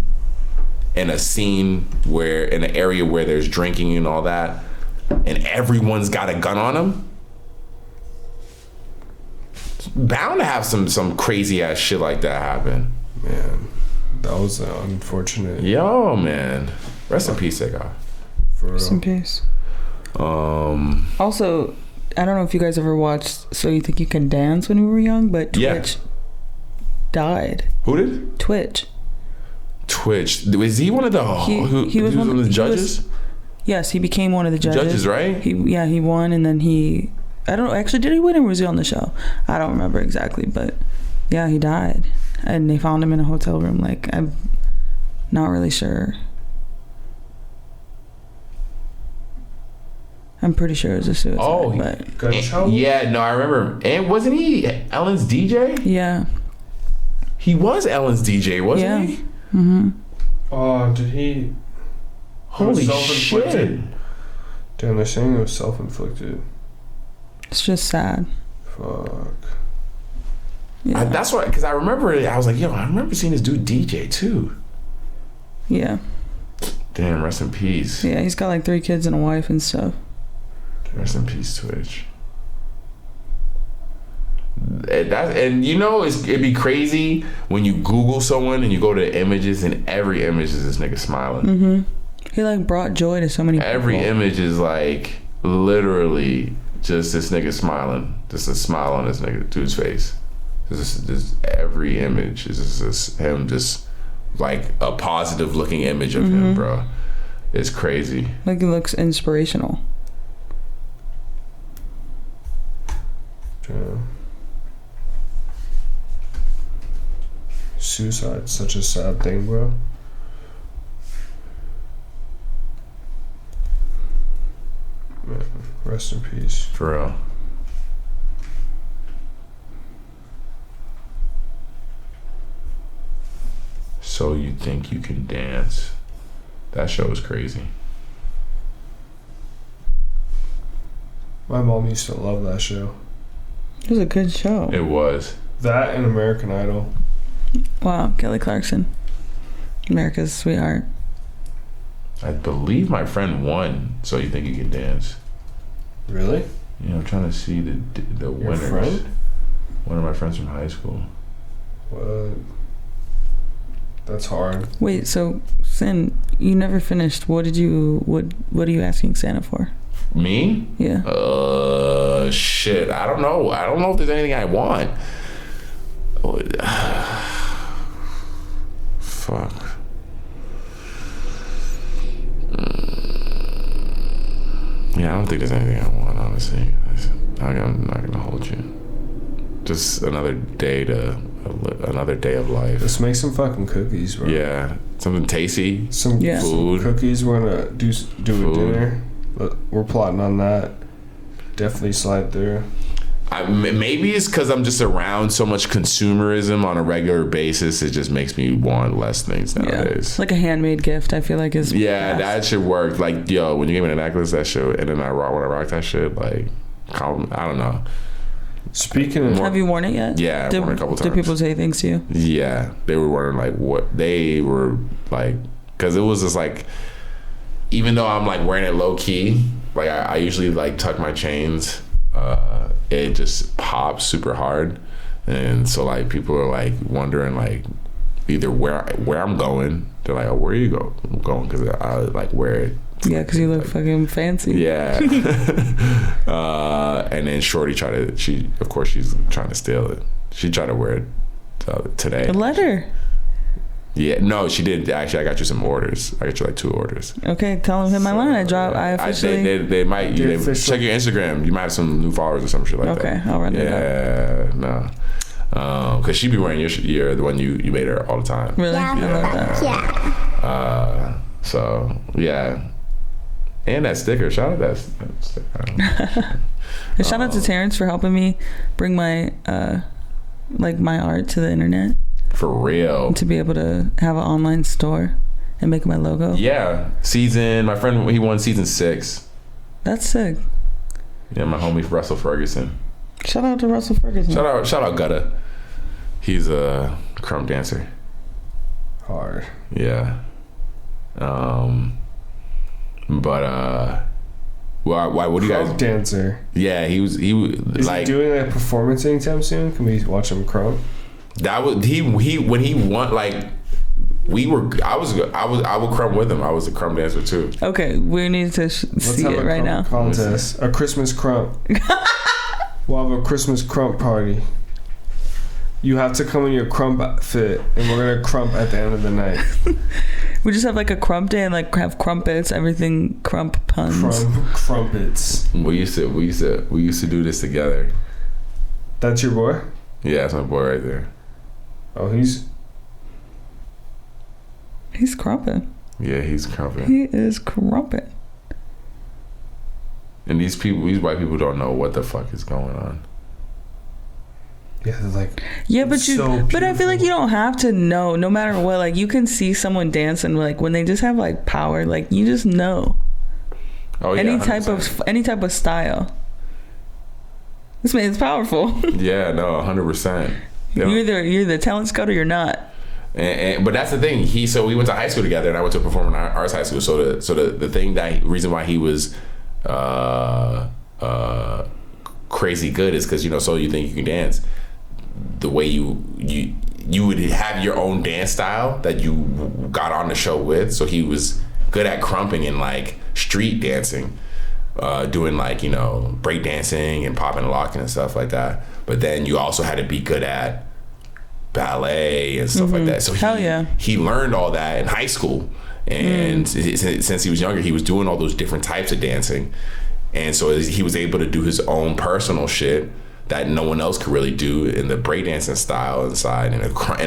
in a scene in an area where there's drinking and all that, and everyone's got a gun on them, it's bound to have some crazy ass shit like that happen. Man, that was unfortunate. Yo, man. Rest in peace, Takeoff. For real. Rest in peace. Also, I don't know if you guys ever watched So You Think You Can Dance when we were young, but Twitch died. Who did? Twitch. Was he one of the he was one of the judges? Yes, he became one of the judges. Judges, right? He won, and then I don't know, actually, did he win or was he on the show? I don't remember exactly, but yeah, he died. And they found him in a hotel room. Like, I'm not really sure. I'm pretty sure it was a suicide. Oh, but yeah, no, I remember. And wasn't he Ellen's DJ? Yeah. He was Ellen's DJ, wasn't he? Mm-hmm. Oh, did he? Holy shit. Damn. Damn, they're saying it was self-inflicted. It's just sad. Fuck. Yeah. That's why, because I remember it. I was like, yo, I remember seeing this dude DJ too. Yeah. Damn, rest in peace. Yeah, he's got like 3 kids and a wife and stuff. Rest in peace, Twitch. And you know, it'd be crazy when you Google someone and you go to the images and every image is this nigga smiling. Mm-hmm. He like brought joy to so many people. Every image is like literally just this nigga smiling. Just a smile on this nigga dude's face. Just every image is just him, just like a positive looking image of him, bro. It's crazy. Like he looks inspirational. Yeah. Suicide's such a sad thing, bro. Man, rest in peace. For real. So You Think You Can Dance. That show is crazy. My mom used to love that show. It was a good show. It was. That and American Idol. Wow, Kelly Clarkson. America's sweetheart. I believe my friend won So You Think You Can Dance. Really? Yeah, I'm trying to see the Your winners. friend? One of my friends from high school. What? That's hard. Wait, so Sin, you never finished. What are you asking Santa for? Me? Yeah. Shit. I don't know. I don't know if there's anything I want. Fuck. Yeah, I don't think there's anything I want, honestly. I'm not gonna hold you. Just another day of life. Let's make some fucking cookies, bro. Yeah, something tasty. Some food. Cookies. We're gonna do Food. a dinner. We're plotting on that. Definitely slide through. Maybe it's because I'm just around so much consumerism on a regular basis. It just makes me want less things nowadays. Yeah. Like a handmade gift, I feel like is. Yeah, that shit worked. Like, yo, when you gave me the necklace, that shit, and then when I rock that shit, like, I don't know. Speaking of, have you worn it yet? Yeah, I've worn it a couple times. Did people say things to you? Yeah, they were wondering like what they were like, because it was just like, even though I'm like wearing it low key, like I usually like tuck my chains. It just pops super hard, and so like people are like wondering like either where I'm going. They're like, oh, where are you going? Because I like wear it. Yeah, because you look fucking fancy. Yeah. And then Shorty she's trying to steal it. She tried to wear it today. A letter. Yeah, no, she did. Actually, I got you some orders. I got you like 2 orders. Okay, tell them hit my line. I officially. They might. Check your Instagram. You might have some new followers or some shit like that. Okay, I'll run it up. Yeah, no. Because she be wearing your the one you made her all the time. Really? Yeah. I love that. Yeah. So yeah, and that sticker. Shout out that sticker. And shout out to Terrence for helping me bring my my art to the internet. For real. To be able to have an online store and make my logo. Yeah. My friend, he won season 6. That's sick. Yeah, my homie Russell Ferguson. Shout out to Russell Ferguson. Shout out Gutta. He's a crumb dancer. hard. Yeah. Why? What do you guys? Crump dancer. Yeah, he was Is like he doing a performance anytime soon? Can we watch him crump? that was he when he won like I would crumb with him. I was a crumb dancer too. Okay, we need to see it right now. Contest, a Christmas crump. We'll have a Christmas crump party. You have to come in your crump fit, and we're gonna crump at the end of the night. We just have like a crump day and like have crumpets, everything crump puns. Crumpets. We used to do this together. That's your boy? Yeah, that's my boy right there. Oh, he's crumping. Yeah, he's crumping. He is crumping. And these white people don't know what the fuck is going on. yeah, they're like but I feel like you don't have to know, no matter what. Like you can see someone dance and like when they just have like power, like you just know. Oh yeah, any type of style. This man's powerful. Yeah, no, 100%. You're the talent scout or you're not. But that's the thing. So we went to high school together, and I went to performing arts high school. So the reason why he was crazy good is because So You Think You Can Dance. The way you would have your own dance style that you got on the show with. So he was good at crumping and like street dancing, doing like break dancing and popping and locking and stuff like that. But then you also had to be good at ballet and stuff like that. So he learned all that in high school, and since he was younger, he was doing all those different types of dancing, and so he was able to do his own personal shit that no one else could really do in the breakdancing style inside, and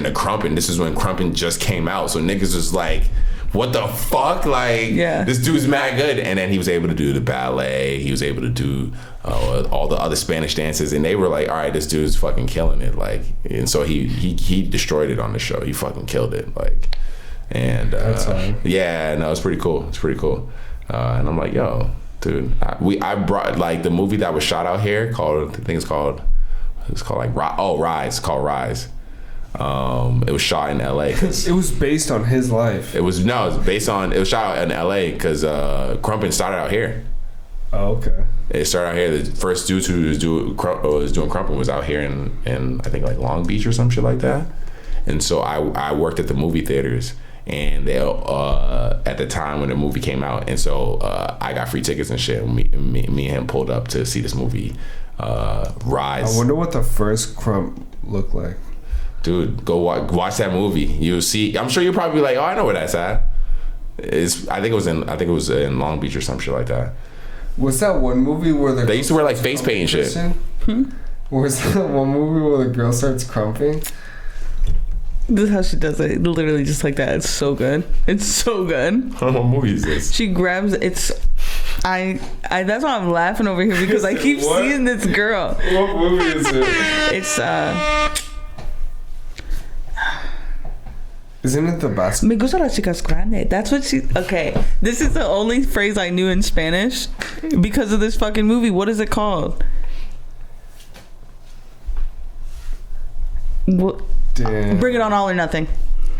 the crumping. This is when crumping just came out, so niggas was like, what the fuck? Like, this dude's mad good. And then he was able to do the ballet. He was able to do all the other Spanish dances, and they were like, all right, this dude's fucking killing it. Like, and so he destroyed it on the show. He fucking killed it. Like, and yeah, no, it's pretty cool. It's pretty cool. And I'm like, yo, dude, I brought like the movie that was shot out here called, I think it's called like Rise. It's called Rise. It was shot in LA. It was based on his life. It was shot out in LA because Crumpin started out here. Oh, okay. It started out here. The first dude who was doing Crumpin was out here in I think like Long Beach or some shit like that. And so I worked at the movie theaters, and they at the time when the movie came out, and so I got free tickets and shit. Me and him pulled up to see this movie, Rise. I wonder what the first Crump looked like. Dude, go watch that movie. You'll see. I'm sure you'll probably be like, oh, I know where that's at. I think it was in Long Beach or some shit like that. Was that one movie where they used to wear like face paint and shit? Was that one movie where the girl starts crumping? This is how she does it. Literally just like that. It's so good. It's so good. What movie is this? She grabs I that's why I'm laughing over here, because I keep seeing this girl. What movie is it? It's Isn't it the best? Me gusta las chicas grandes. That's what she. Okay, this is the only phrase I knew in Spanish because of this fucking movie. What is it called? What? Damn. Bring It On, All or Nothing.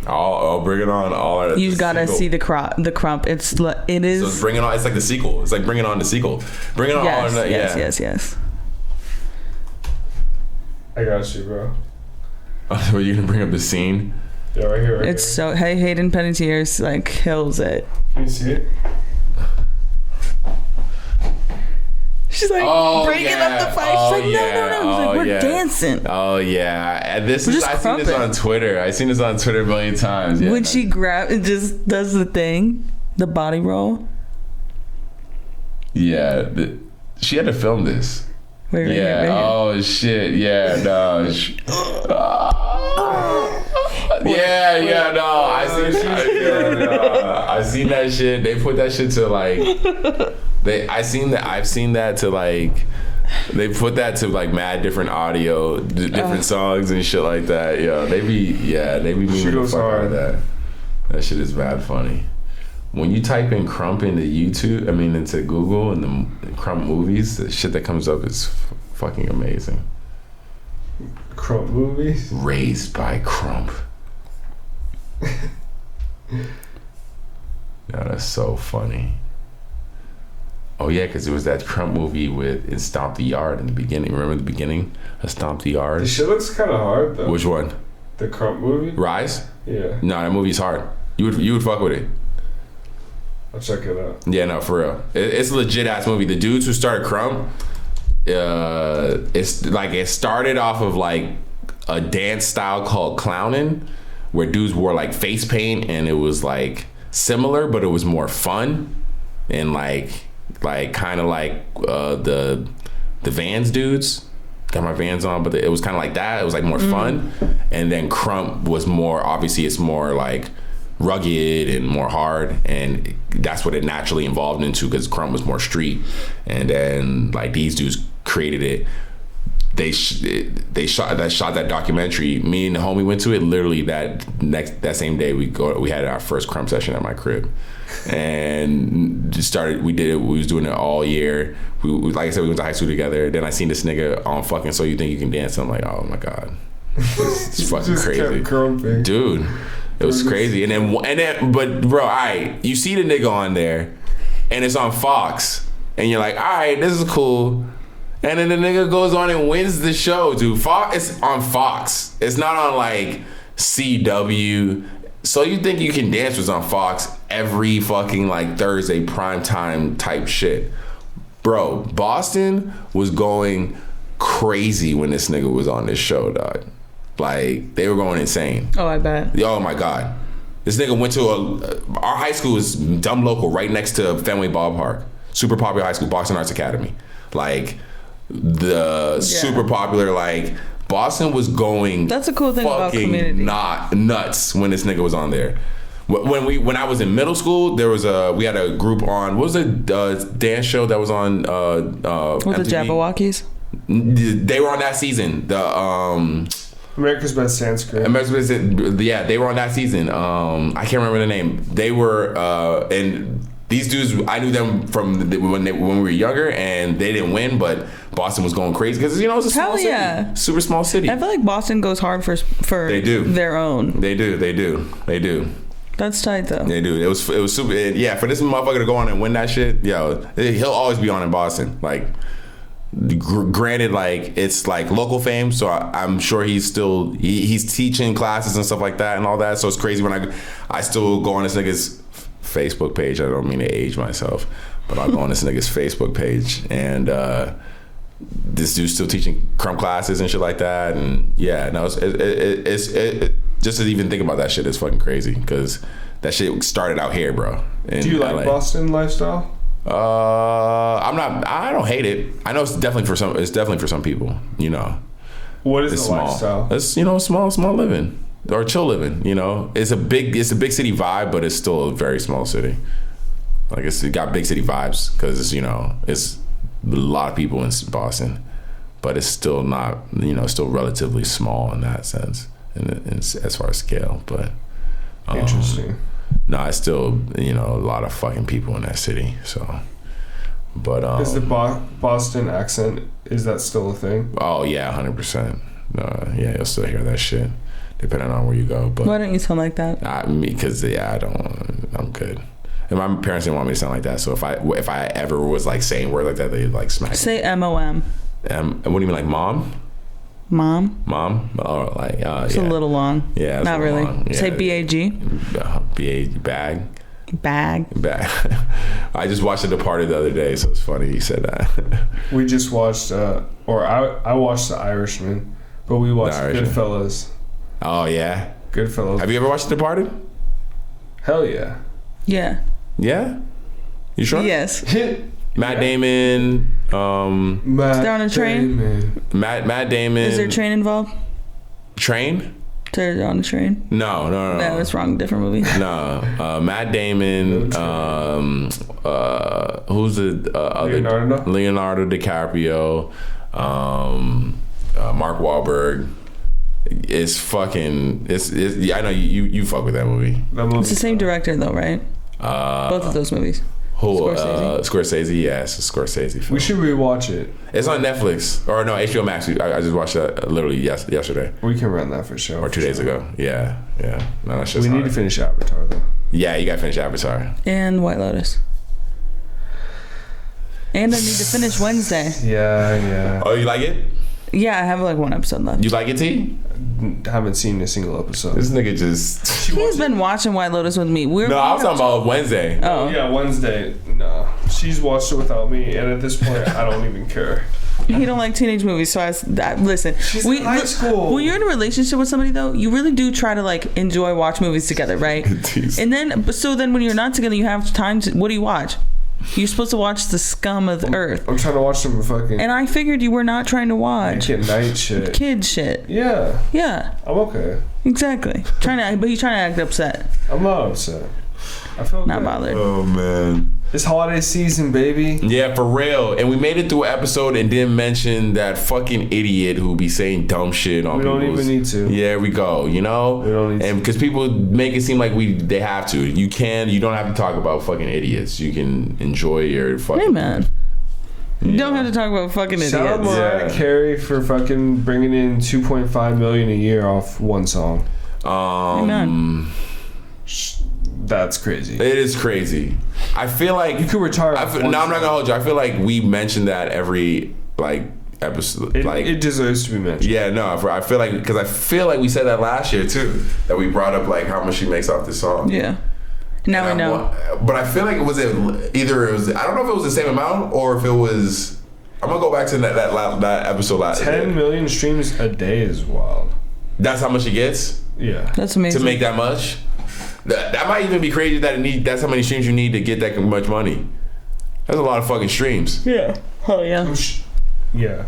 Oh, Bring It On, All or Nothing. You gotta see the crump. It is. So it's Bring It On. It's like the sequel. It's like Bring It On, the sequel. Bring It On, All or Nothing. Yes. I got you, bro. Are you gonna bring up the scene? Yeah, right here. It's so. Hey, Hayden Panettiere's like kills it. Can you see it? She's like breaking up the fight. She's like, no. He's like, we're dancing. Oh yeah, and I've seen this on Twitter. I've seen this on Twitter a million times. Yeah. When she just does the thing, the body roll. Yeah, she had to film this. Wait, right yeah. Here. Oh shit. Yeah. No. Yeah. No. I seen that shit. They put that shit to like. I've seen that to like. They put that to like mad different audio, different songs and shit like that. Yeah, they be moving the fuck out of that. That shit is mad funny. When you type in Crump into into Google and the Crump movies, the shit that comes up is fucking amazing. Crump movies? Raised by Crump. Yeah, that's so funny. Oh yeah, because it was that Crump movie in Stomp the Yard in the beginning. Remember the beginning of Stomp the Yard? The shit looks kind of hard though. Which one? The Crump movie? Rise? Yeah. No, that movie's hard. You would fuck with it. I'll check it out. Yeah, no, for real. It's a legit ass movie. The dudes who started Crump, it's like it started off of like a dance style called clowning, where dudes wore like face paint, and it was like similar, but it was more fun, and like kind of like the Vans dudes. Got my Vans on, but it was kind of like that. It was like more fun, and then Crump was more, obviously it's more like rugged and more hard, and that's what it naturally evolved into, because Crump was more street, and then like these dudes created it. they shot that documentary. Me and the homie went to it. Literally that same day we had our first crumb session at my crib, and just started. We did it. We was doing it all year. We like I said, we went to high school together. Then I seen this nigga on fucking So You Think You Can Dance. I'm like, oh my god, it's fucking crazy, dude. It was crazy. And then, but bro, alright, you see the nigga on there, and it's on Fox, and you're like, alright, this is cool. And then the nigga goes on and wins the show, dude. It's on Fox. It's not on like CW. So You Think You Can Dance was on Fox every fucking like Thursday primetime type shit. Bro, Boston was going crazy when this nigga was on this show, dog. Like, they were going insane. Oh, I bet. Oh my God. This nigga went to our high school is dumb local right next to Fenway Ballpark. Super popular high school, Boston Arts Academy. Like, super popular, like, Boston was going. That's a cool thing about community. Not nuts when this nigga was on there. When I was in middle school, we had a group on, what was the dance show that was on with the Jabberwockies? They were on that season. America's Best Dance Crew. Yeah, they were on that season. I can't remember the name. They were, and these dudes, I knew them from when we were younger, and they didn't win, but Boston was going crazy because it's a small city, super small city. I feel like Boston goes hard for they do their own. They do. That's tight though. They do. It was super. Yeah, for this motherfucker to go on and win that shit, he'll always be on in Boston. Like. Granted, like it's like local fame, so I'm sure he's teaching classes and stuff like that and all that. So it's crazy when I still go on this nigga's Facebook page. I don't mean to age myself, but I'll go on this nigga's Facebook page, and this dude's still teaching crumb classes and shit like that. And yeah, no, it's just to even think about that shit is fucking crazy because that shit started out here, bro. Do you like LA. Boston lifestyle? I don't hate it. I know it's definitely for some people, you know. What is it's the small. lifestyle? It's small living or chill living, you know. It's a big city vibe, but it's still a very small city. Like it got big city vibes because it's a lot of people in Boston, but it's still not, still relatively small in that sense, as far as scale. But interesting. No, it's still, a lot of fucking people in that city. So, but is the Boston accent, is that still a thing? Oh yeah, 100%. Yeah, you'll still hear that shit, depending on where you go. But why don't you sound like that? Because I'm good. And my parents didn't want me to sound like that. So if I ever was like saying words like that, they'd like smack me. Say MOM. What do you mean, like mom? Mom? Oh, like it's a little long. Yeah, not really. Long. Yeah. Say BAG. Bag. I just watched The Departed the other day, so it's funny you said that. We just watched, I watched The Irishman, but we watched Goodfellas. Oh yeah, Goodfellas. Have you ever watched The Departed? Hell yeah. Yeah. Yeah. You sure? Yes. Matt Damon. Is there on a train? Matt Damon. Is there a train involved? Train? They're on a train? No. No, that's wrong. Different movie. No. Matt Damon. Who's the other? Leonardo DiCaprio. Mark Wahlberg. It's fucking. It's. I know you fuck with that movie. It's the same director though, right? Both of those movies. Scorsese, yes, a Scorsese film. We should rewatch it. It's on Netflix or no HBO Max. I just watched that literally yesterday. We can run that for sure. Or 2 days ago. Yeah. No, that's just. We need to finish Avatar though. Yeah, you gotta finish Avatar. And White Lotus. And I need to finish Wednesday. Yeah. Oh, you like it? Yeah, I have like one episode left. You like it, T? Haven't seen a single episode. This nigga just. He's been watching White Lotus with me. No, I was talking about Wednesday. Oh. Yeah, Wednesday. No. She's watched it without me, and at this point, I don't even care. He don't like teenage movies, so listen. She's in high school. When you're in a relationship with somebody, though, you really do try to like watch movies together, right? And then when you're not together, you have time to. What do you watch? You're supposed to watch the scum of the earth. I'm trying to watch some fucking. And I figured you were not trying to watch. Night shit. Kid shit. Yeah. I'm okay. Exactly. But he's trying to act upset. I'm not upset. I feel not good. bothered. Oh man. It's holiday season, baby. Yeah, for real. And we made it through an episode and didn't mention that fucking idiot who be saying dumb shit on people. We don't even need to. Yeah, we go. You know, we don't need and because people make it seem like they have to. You don't have to talk about fucking idiots. You can enjoy your fucking. Hey man. You don't have to talk about fucking idiots. Shout out Mariah Carey for fucking bringing in $2.5 million a year off one song. Amen. That's crazy. It is crazy. I feel like you could retire. No, I'm not gonna hold you. I feel like we mentioned that every episode. It deserves to be mentioned. Yeah, no, I feel like because I feel like we said that last year too. That we brought up like how much she makes off this song. Yeah. Now we know. But I feel like I don't know if it was the same amount or if it was. I'm gonna go back to that episode last. 10 million streams a day is wild. That's how much he gets. Yeah, that's amazing. To make that much. That might even be crazy that's how many streams you need to get that much money. That's a lot of fucking streams. Yeah. Oh yeah. Yeah.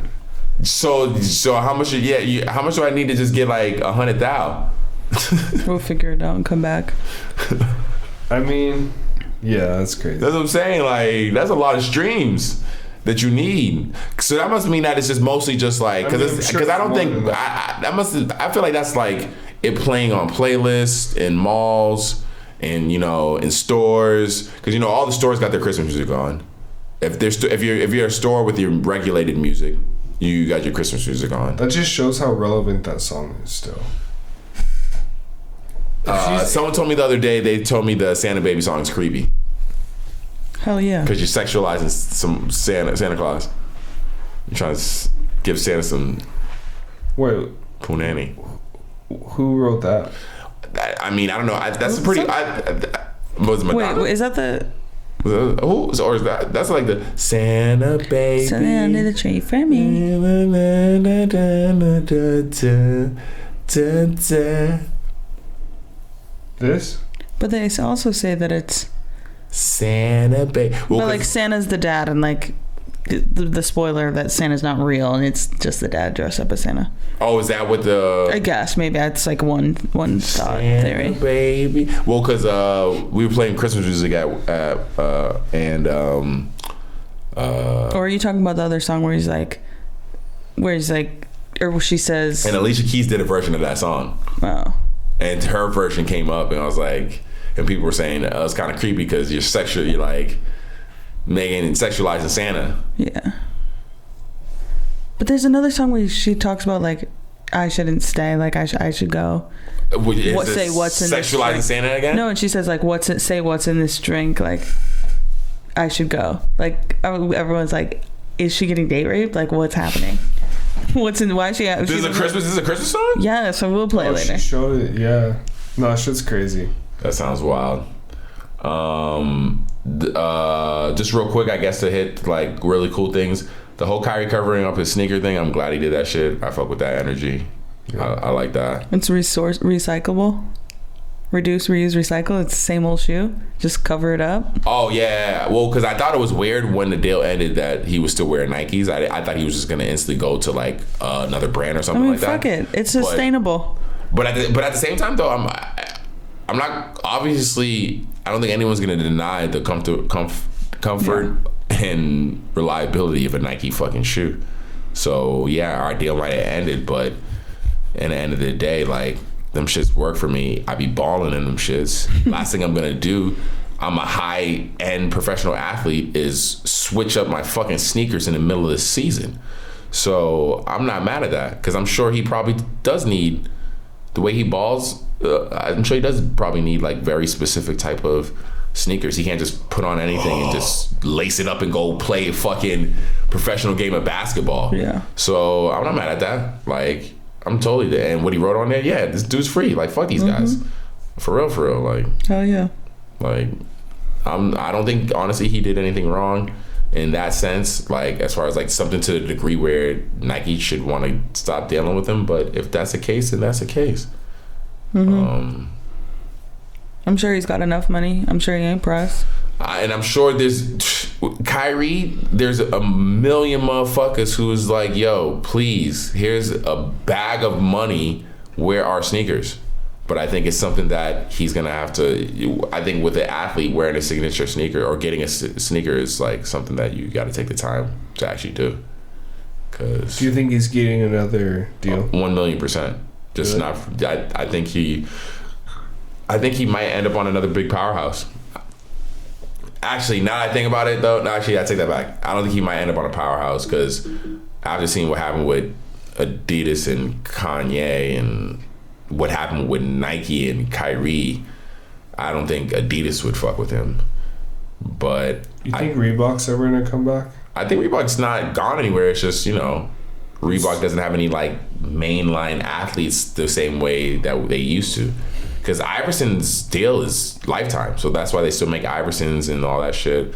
So how much? How much do I need to just get like 100,000? We'll figure it out and come back. I mean, yeah, that's crazy. That's what I'm saying. Like that's a lot of streams that you need. So that must mean that it's just mostly just like because I don't think I feel like that's like it playing on playlists in malls and in stores because all the stores got their Christmas music on. If you're a store with your regulated music, you got your Christmas music on. That just shows how relevant that song is still. Someone told me the other day they told me the Santa Baby song is creepy. Hell yeah. Because you're sexualizing some Santa Claus. You're trying to give Santa some. Wait. Punani. Who wrote that? I mean, I don't know. That's a pretty. Was Madonna? Wait, is that the? Who? Or is that's like the Santa Baby? Santa under the tree for me. This? But they also say that it's Santa Baby. Well, but like Santa's the dad, and like the spoiler that Santa's not real, and it's just the dad dressed up as Santa. Oh, is that what the? I guess maybe that's like one thought Santa theory. Baby. Well, because we were playing Christmas music or are you talking about the other song where he's like, or she says? And Alicia Keys did a version of that song. Oh. And her version came up, and I was like, and people were saying it's kind of creepy because you're like making and sexualizing Santa. Yeah. But there's another song where she talks about like I shouldn't stay, like I should go. What's in sexualizing this Santa again? No, and she says like what's in this drink, like I should go. Like everyone's like, is she getting date raped? Like what's happening? What's in? Why is she? This is a Christmas song? Yeah, so we'll play later. She showed it. Yeah, no, shit's crazy. That sounds wild. Just real quick, I guess to hit like really cool things. The whole Kyrie covering up his sneaker thing. I'm glad he did that shit. I fuck with that energy. Yeah. I like that. It's recyclable. Reduce, reuse, recycle. It's the same old shoe. Just cover it up. Oh yeah. Well, because I thought it was weird when the deal ended that he was still wearing Nikes. I thought he was just gonna instantly go to like another brand or something like that. Fuck it. It's sustainable. But at the same time though, I'm not obviously. I don't think anyone's gonna deny the comfort and reliability of a Nike fucking shoe. So yeah, our deal might have ended, but at the end of the day, like. Them shits work for me. I be balling in them shits. Last thing I'm gonna do, I'm a high-end professional athlete, is switch up my fucking sneakers in the middle of the season. So I'm not mad at that because I'm sure he probably does need, the way he balls, I'm sure he does probably need like very specific type of sneakers. He can't just put on anything and just lace it up and go play a fucking professional game of basketball. Yeah. So I'm not mad at that. Like, I'm totally there. And what he wrote on there, yeah, this dude's free. Like, fuck these guys. For real. Like, hell yeah. Like, I don't think, honestly, he did anything wrong in that sense. Like, as far as, like, something to the degree where Nike should want to stop dealing with him. But if that's the case, then that's the case. I'm sure he's got enough money. I'm sure he ain't pressed. And I'm sure there's Kyrie, there's a million motherfuckers who's like, yo, please, here's a bag of money. Where are sneakers? But I think it's something that he's gonna have to. I think with an athlete wearing a signature sneaker or getting a sneaker is like something that you got to take the time to actually do. Cause do you think he's getting another deal? 1,000,000%. Just really? Not. I think he might end up on another big powerhouse. Actually, now that I think about it, though, I take that back. I don't think he might end up on a powerhouse because after seeing what happened with Adidas and Kanye and what happened with Nike and Kyrie, I don't think Adidas would fuck with him. But you think Reebok's ever gonna come back? I think Reebok's not gone anywhere. It's just, Reebok doesn't have any like mainline athletes the same way that they used to. Because Iverson's deal is lifetime, so that's why they still make Iversons and all that shit.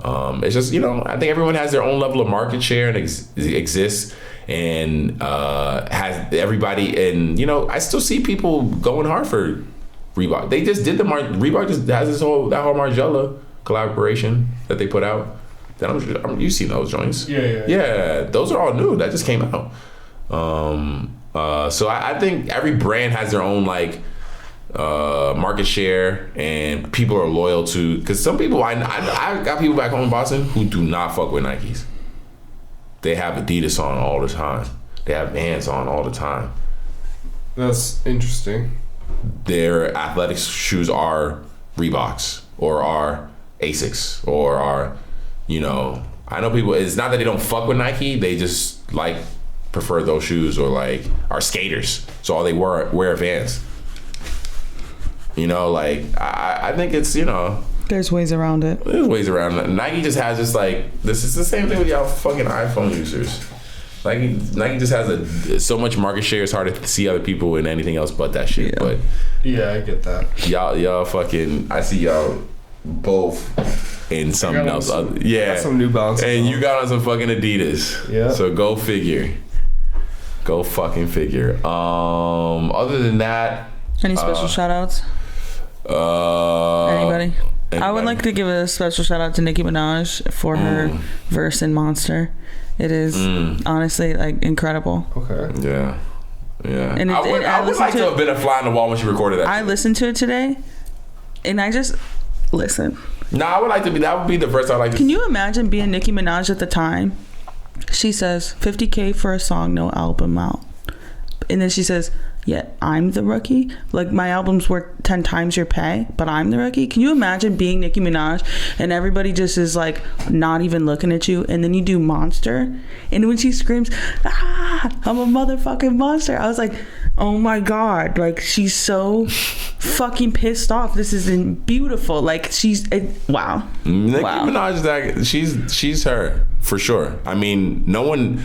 It's just, I think everyone has their own level of market share and exists and has everybody. And, I still see people going hard for Reebok. They just did Reebok just has that whole Margiela collaboration that they put out. You've seen those joints. Yeah, those are all new. That just came out. So I think every brand has their own like market share and people are loyal to, because some people I got people back home in Boston who do not fuck with Nikes. They have Adidas on all the time. They have Vans on all the time. That's interesting. Their athletic shoes are Reeboks or are Asics or are, I know people, it's not that they don't fuck with Nike, they just like prefer those shoes or like are skaters, so all they wear Vans. I think it's, there's ways around it. There's ways around it. Nike just has this like, this is the same thing with y'all fucking iPhone users. Nike just has so much market share, it's hard to see other people in anything else but that shit. Yeah. But yeah, I get that. Y'all fucking, I see y'all both in something else. Yeah. Some New Balance. And you got on some fucking Adidas. Yeah. So go figure. Go fucking figure. Other than that. Any special shout outs? Anybody? I would like to give a special shout out to Nicki Minaj for her verse in Monster. It is honestly like incredible. Okay. Yeah. And I would like to have been a fly on the wall when she recorded that. I listened to it today, and I just listen. No, I would like to be. That would be the first I like to. Can you imagine being Nicki Minaj at the time? She says $50K for a song, no album out, and then she says, "Yeah, I'm the rookie. Like my album's worth 10 times your pay, but I'm the rookie." Can you imagine being Nicki Minaj and everybody just is like not even looking at you, and then you do Monster, and when she screams, I'm a motherfucking monster, I was like, oh my god, like she's so fucking pissed off. This isn't beautiful. Like wow. Nicki Minaj is that she's her for sure. I mean, no one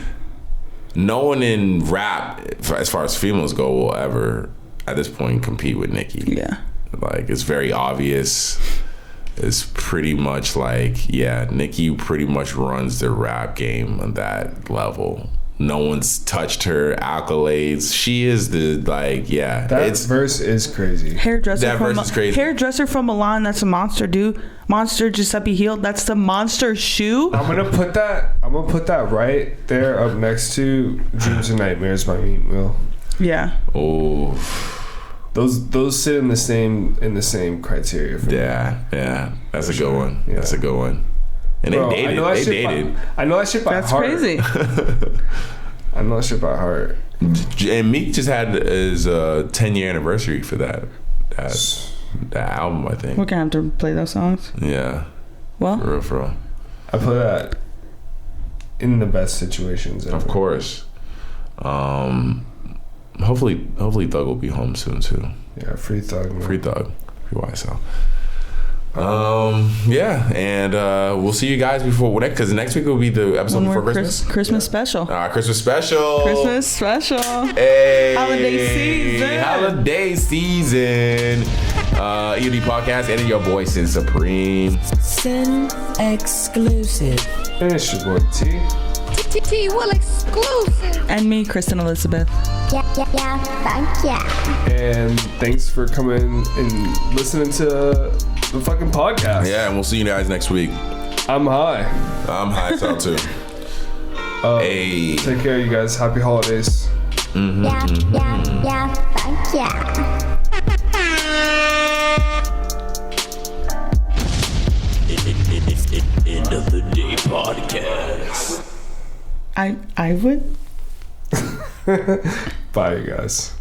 in rap, as far as females go, will ever at this point compete with Nicki. Yeah. Like, it's very obvious. It's pretty much like, yeah, Nicki pretty much runs the rap game on that level. No one's touched her accolades. She is the, like, yeah. That verse is crazy. Hairdresser from Milan, that's a monster, dude. Monster Giuseppe Heel, that's the monster shoe. I'm gonna put that right there up next to Dreams and Nightmares by Meat Mill. Yeah. Oh. Those sit in the same criteria for me. Yeah. That's a good one. Yeah. That's a good one. And bro, they dated. I know that shit by heart. That's crazy. I know that shit by heart. And Meek just had his 10-year anniversary for that album, I think. We're gonna have to play those songs. Yeah. Well, for real. I play that in the best situations ever. Of course. Hopefully Thug will be home soon too. Yeah, free Thug. Man. Free Thug. Free YSL. Yeah, and we'll see you guys before next, because next week will be the episode before Christmas. Christmas special. Christmas special. Christmas special. Hey. Holiday season. EOD podcast and your boy Sin Supreme. Sin exclusive. And it's your boy T. T will exclusive. And me, Kristen Elizabeth. Yeah, thank you. And thanks for coming and listening to the fucking podcast. Yeah, and we'll see you guys next week. I'm high. I'm high, so too. Hey. Take care, you guys. Happy holidays. Yeah, thank you. I would. Bye, you guys.